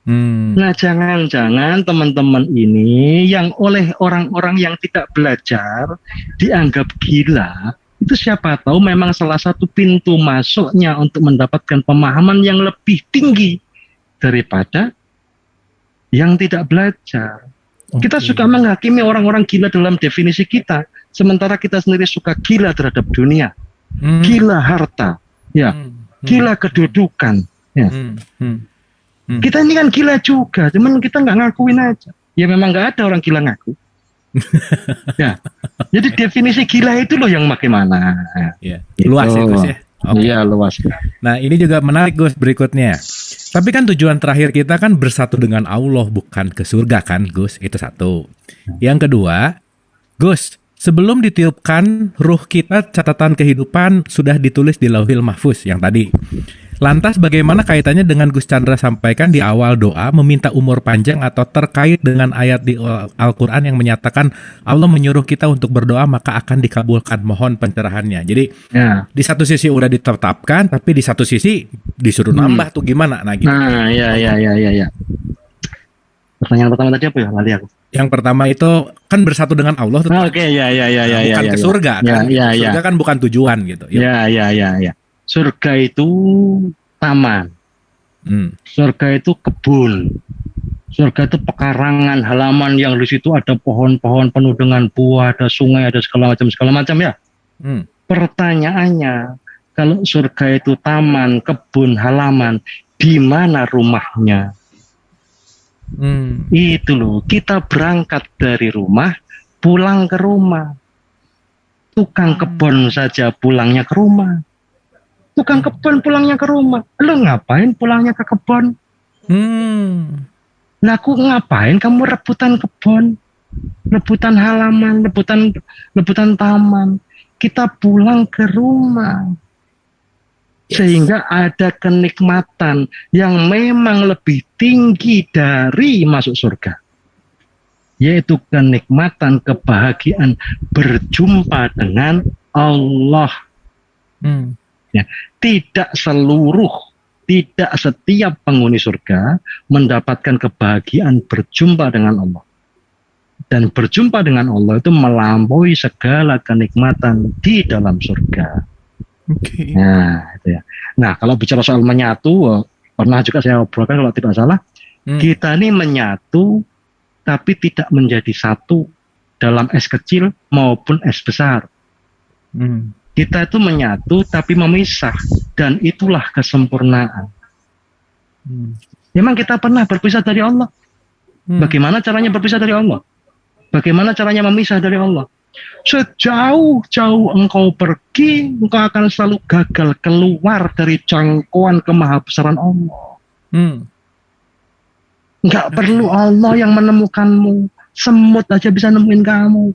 Nah jangan-jangan teman-teman ini yang oleh orang-orang yang tidak belajar dianggap gila, itu siapa tahu memang salah satu pintu masuknya untuk mendapatkan pemahaman yang lebih tinggi daripada yang tidak belajar. Kita suka menghakimi orang-orang gila dalam definisi kita, sementara kita sendiri suka gila terhadap dunia, gila harta, ya, gila kedudukan, ya. Kita ini kan gila juga, cuman kita nggak ngakuin aja. Ya memang nggak ada orang gila ngaku. Ya, jadi definisi gila itu loh yang bagaimana. Ya. Luas ya Gus ya. Iya luas. Nah ini juga menarik Gus berikutnya. Tapi kan tujuan terakhir kita kan bersatu dengan Allah, bukan ke surga kan Gus. Itu satu. Yang kedua, Gus, sebelum ditiupkan ruh kita, catatan kehidupan sudah ditulis di Lauhil Mahfuz yang tadi. Lantas bagaimana kaitannya dengan Gus Chandra sampaikan di awal doa meminta umur panjang atau terkait dengan ayat di Al-Quran yang menyatakan Allah menyuruh kita untuk berdoa maka akan dikabulkan, mohon pencerahannya. Jadi di satu sisi udah ditetapkan tapi di satu sisi disuruh nambah tuh gimana? Nah gitu. Nah ya. Pertanyaan pertama tadi apa ya? Lali aku. Yang pertama itu kan bersatu dengan Allah tuh. Oke, ya. Bukan ke surga kan. Surga kan bukan tujuan gitu. Ya. Surga itu taman. Surga itu kebun. Surga itu pekarangan, halaman yang di situ ada pohon-pohon penuh dengan buah, ada sungai, ada segala macam ya. Pertanyaannya, kalau surga itu taman, kebun, halaman, di mana rumahnya? Itu loh, kita berangkat dari rumah, pulang ke rumah. Tukang kebun saja pulangnya ke rumah. Tukang kebun pulangnya ke rumah. Lo ngapain pulangnya ke kebun? Nah, aku ngapain kamu rebutan kebun, rebutan halaman, rebutan taman? Kita pulang ke rumah. Sehingga ada kenikmatan yang memang lebih tinggi dari masuk surga. Yaitu kenikmatan, kebahagiaan berjumpa dengan Allah. Ya, tidak setiap penghuni surga mendapatkan kebahagiaan berjumpa dengan Allah. Dan berjumpa dengan Allah itu melampaui segala kenikmatan di dalam surga. Nah, itu ya. Nah, kalau bicara soal menyatu, pernah juga saya obrolkan kalau tidak salah, kita ini menyatu tapi tidak menjadi satu dalam es kecil maupun es besar. Kita itu menyatu tapi memisah, dan itulah kesempurnaan. Memang kita pernah berpisah dari Allah. Bagaimana caranya berpisah dari Allah? Bagaimana caranya memisah dari Allah? Sejauh-jauh engkau pergi, engkau akan selalu gagal keluar dari jangkauan kemahabesaran Allah. Enggak perlu Allah yang menemukanmu. Semut aja bisa nemuin kamu.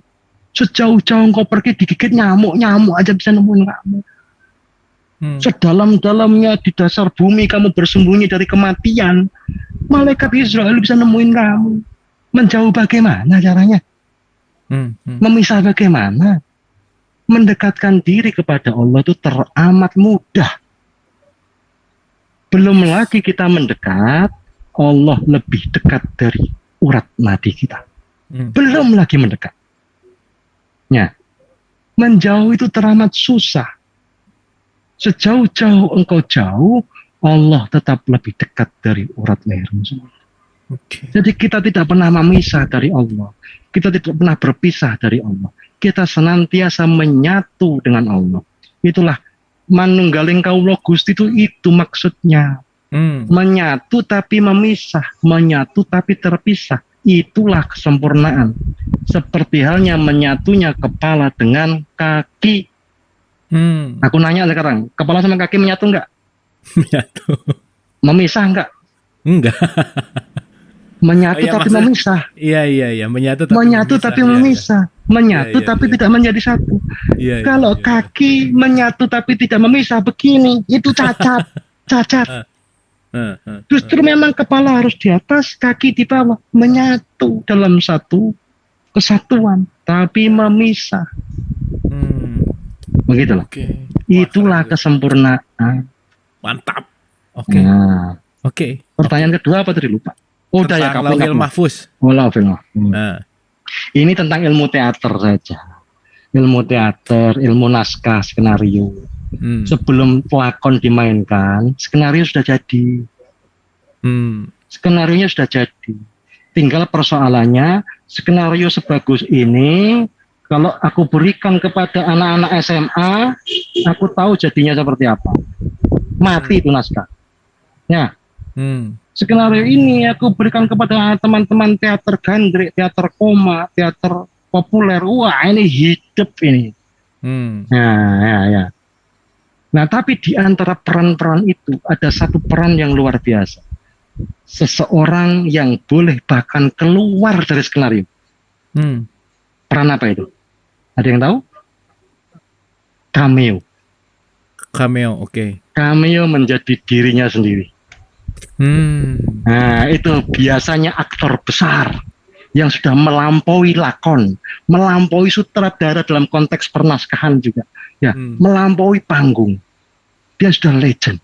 Sejauh-jauh engkau pergi digigit nyamuk aja bisa nemuin kamu. Sedalam-dalamnya di dasar bumi kamu bersembunyi dari kematian, malaikat Israel bisa nemuin kamu. Menjauh bagaimana caranya? Memisah bagaimana? Mendekatkan diri kepada Allah itu teramat mudah. Belum lagi kita mendekat, Allah lebih dekat dari urat nadi kita. Belum lagi mendekat. Ya, menjauh itu teramat susah. Sejauh-jauh engkau jauh, Allah tetap lebih dekat dari urat lehermu. Jadi kita tidak pernah memisah dari Allah. Kita tidak pernah berpisah dari Allah. Kita senantiasa menyatu dengan Allah. Itulah manunggaling kaulo Gusti itu maksudnya. Menyatu tapi memisah, menyatu tapi terpisah. Itulah kesempurnaan. Seperti halnya menyatunya kepala dengan kaki. Aku nanya sekarang, kepala sama kaki menyatu enggak? Menyatu. Memisah enggak? Enggak. Menyatu tapi memisah. Iya, menyatu tapi memisah. Menyatu tapi tidak menjadi satu. Kalau kaki menyatu tapi tidak memisah begini, itu cacat. Justru memang kepala harus di atas, kaki di bawah, menyatu dalam satu kesatuan, tapi memisah. Begitulah. Itulah kesempurnaan. Mantap. Pertanyaan kedua apa tadi lupa? Udah ya, Lauhil Mahfuz. Ini tentang ilmu teater saja. Ilmu teater, ilmu naskah, skenario. Sebelum pelakon dimainkan, skenario sudah jadi. Skenarionya sudah jadi. Tinggal persoalannya, skenario sebagus ini, kalau aku berikan kepada anak-anak SMA, aku tahu jadinya seperti apa. Mati itu naskah. Ya. Skenario ini aku berikan kepada teman-teman teater gandrik, teater koma, teater populer. Wah, ini hidup ini. Ya. Nah, tapi di antara peran-peran itu ada satu peran yang luar biasa. Seseorang yang boleh bahkan keluar dari skenario. Peran apa itu? Ada yang tahu? Cameo. Cameo, oke. Cameo menjadi dirinya sendiri. Nah, itu biasanya aktor besar yang sudah melampaui lakon, melampaui sutradara dalam konteks pernaskahan juga, ya, melampaui panggung. Dia sudah legend.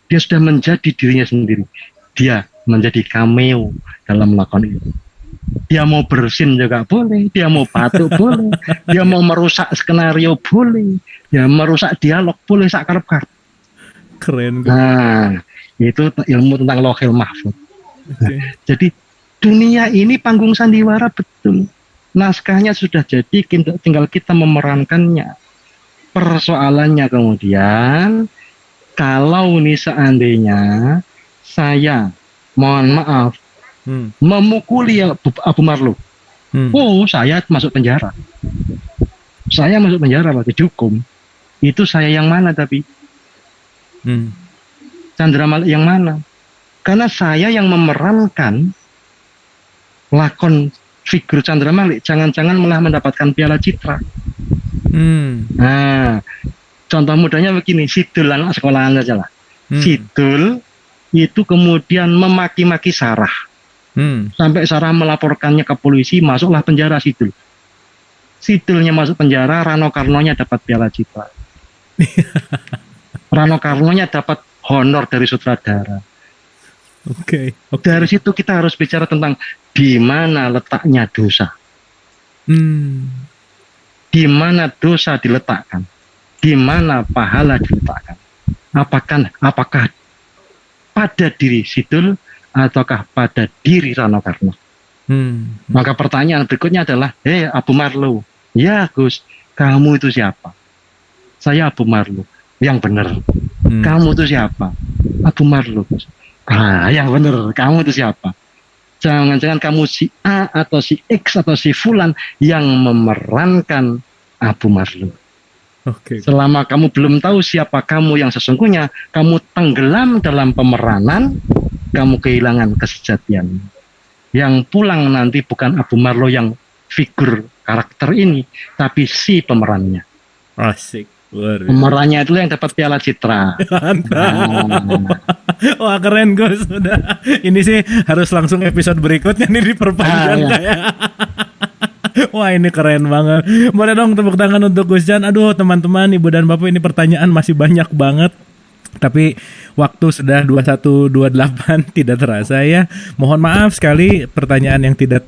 Dia sudah menjadi dirinya sendiri. Dia menjadi cameo dalam lakon itu. Dia mau bersin juga boleh, dia mau patuk boleh, dia mau merusak skenario boleh, ya merusak dialog boleh sakarep-karep. Keren. Nah, itu ilmu tentang Lauhul Mahfuz. Okay. Jadi dunia ini panggung sandiwara betul. Naskahnya sudah jadi, tinggal kita memerankannya. Persoalannya kemudian, kalau nih seandainya saya, mohon maaf, memukuli Abu Marluh, oh saya masuk penjara. Saya masuk penjara Pak, dihukum. Itu saya yang mana tapi? Chandra Malik yang mana? Karena saya yang memerankan lakon figur Chandra Malik, jangan-jangan malah mendapatkan Piala Citra. Nah, contoh mudahnya begini, Sidul anak sekolahan saja lah. Sidul itu kemudian memaki-maki Sarah. Sampai Sarah melaporkannya ke polisi, masuklah penjara Sidul. Sidulnya masuk penjara, Rano Karnonya dapat Piala Citra. Rano Karnonya dapat honor dari sutradara. Oke. Dari situ kita harus bicara tentang di mana letaknya dosa. Di mana dosa diletakkan? Di mana pahala diletakkan? Apakah pada diri Sidul ataukah pada diri Rano Karno? Maka pertanyaan berikutnya adalah, Abu Marluh, ya Gus, kamu itu siapa? Saya Abu Marluh. Yang benar. Kamu itu siapa? Abu Marluh. Yang benar. Kamu itu siapa? Jangan-jangan kamu si A atau si X atau si Fulan yang memerankan Abu Marluh. Okay. Selama kamu belum tahu siapa kamu yang sesungguhnya, kamu tenggelam dalam pemeranan, kamu kehilangan kesejatian. Yang pulang nanti bukan Abu Marluh yang figur karakter ini, tapi si pemerannya. Asik. Pemerannya itu yang dapat Piala Citra. Wah keren Gus. Udah. Ini sih harus langsung episode berikutnya nih diperpanjang kayak. Wah ini keren banget. Boleh dong tepuk tangan untuk Gus Jan. Aduh teman-teman, ibu dan bapak, ini pertanyaan masih banyak banget. Tapi waktu sudah 21.28 tidak terasa ya. Mohon maaf sekali pertanyaan yang tidak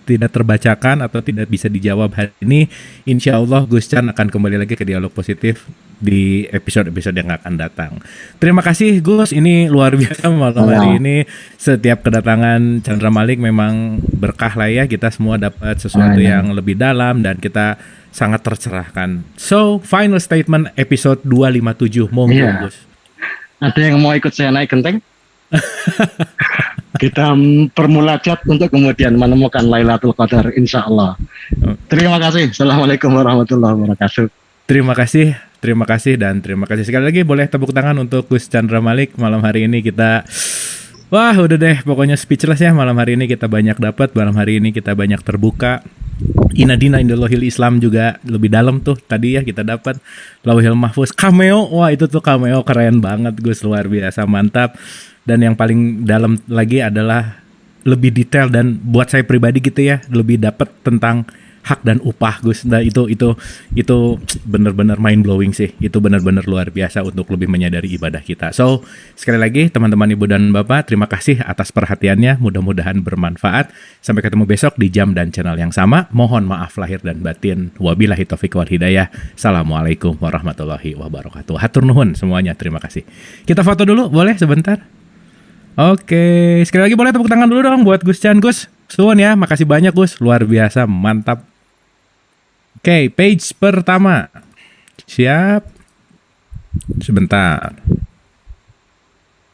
tidak terbacakan atau tidak bisa dijawab hari ini. Insya Allah Gus Chan akan kembali lagi ke Dialog Positif di episode-episode yang akan datang. Terima kasih Gus, ini luar biasa malam hari ini. Setiap kedatangan Chandra Malik memang berkah lah ya. Kita semua dapat sesuatu yang lebih dalam dan kita sangat tercerahkan. So, final statement episode 257. Monggo, Gus. Ada yang mau ikut saya naik genteng? Kita permulajat untuk kemudian menemukan Lailatul Qadar, insya Allah. Terima kasih. Assalamualaikum warahmatullahi wabarakatuh. Terima kasih sekali lagi. Boleh tepuk tangan untuk Gus Chandra Malik. Malam hari ini kita wah udah deh, pokoknya speechless ya. Malam hari ini kita banyak dapat, malam hari ini kita banyak terbuka. Inadina Indalohil Islam juga lebih dalam tuh tadi ya, kita dapat Lauhul Mahfuz cameo. Wah itu tuh cameo keren banget Gus, luar biasa, mantap. Dan yang paling dalam lagi adalah lebih detail dan buat saya pribadi gitu ya, lebih dapat tentang hak dan upah Gus. Nah itu benar-benar mind blowing sih. Itu benar-benar luar biasa untuk lebih menyadari ibadah kita. So sekali lagi teman-teman ibu dan bapak, terima kasih atas perhatiannya. Mudah-mudahan bermanfaat. Sampai ketemu besok di jam dan channel yang sama. Mohon maaf lahir dan batin. Wabillahi taufiq wal hidayah. Assalamualaikum warahmatullahi wabarakatuh. Hatur nuhun semuanya. Terima kasih. Kita foto dulu boleh sebentar? Oke, sekali lagi boleh tepuk tangan dulu dong buat Gus Chan. Gus, suwun ya, makasih banyak Gus, luar biasa, mantap. Oke, page pertama. Siap. Sebentar.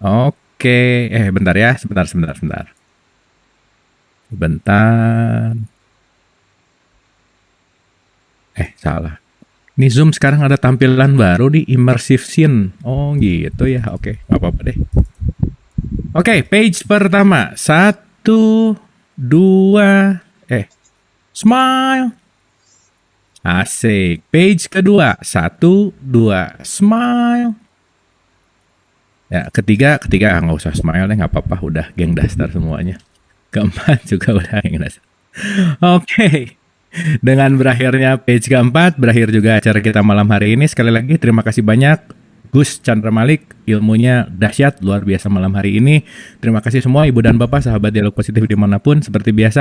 Oke, bentar ya, sebentar. Salah. Ini Zoom sekarang ada tampilan baru di immersive scene. Oh gitu ya, oke, nggak apa-apa deh. Oke, page pertama. 1, 2, smile. Asik. Page kedua. 1, 2, smile. Ya, ketiga nggak usah smile deh, nggak apa-apa. Udah geng daster semuanya. Keempat juga udah geng daster. Oke. Dengan berakhirnya page keempat, berakhir juga acara kita malam hari ini. Sekali lagi terima kasih banyak Gus Chandra Malik, ilmunya dahsyat, luar biasa malam hari ini. Terima kasih semua Ibu dan Bapak, sahabat Dialog Positif dimanapun. Seperti biasa,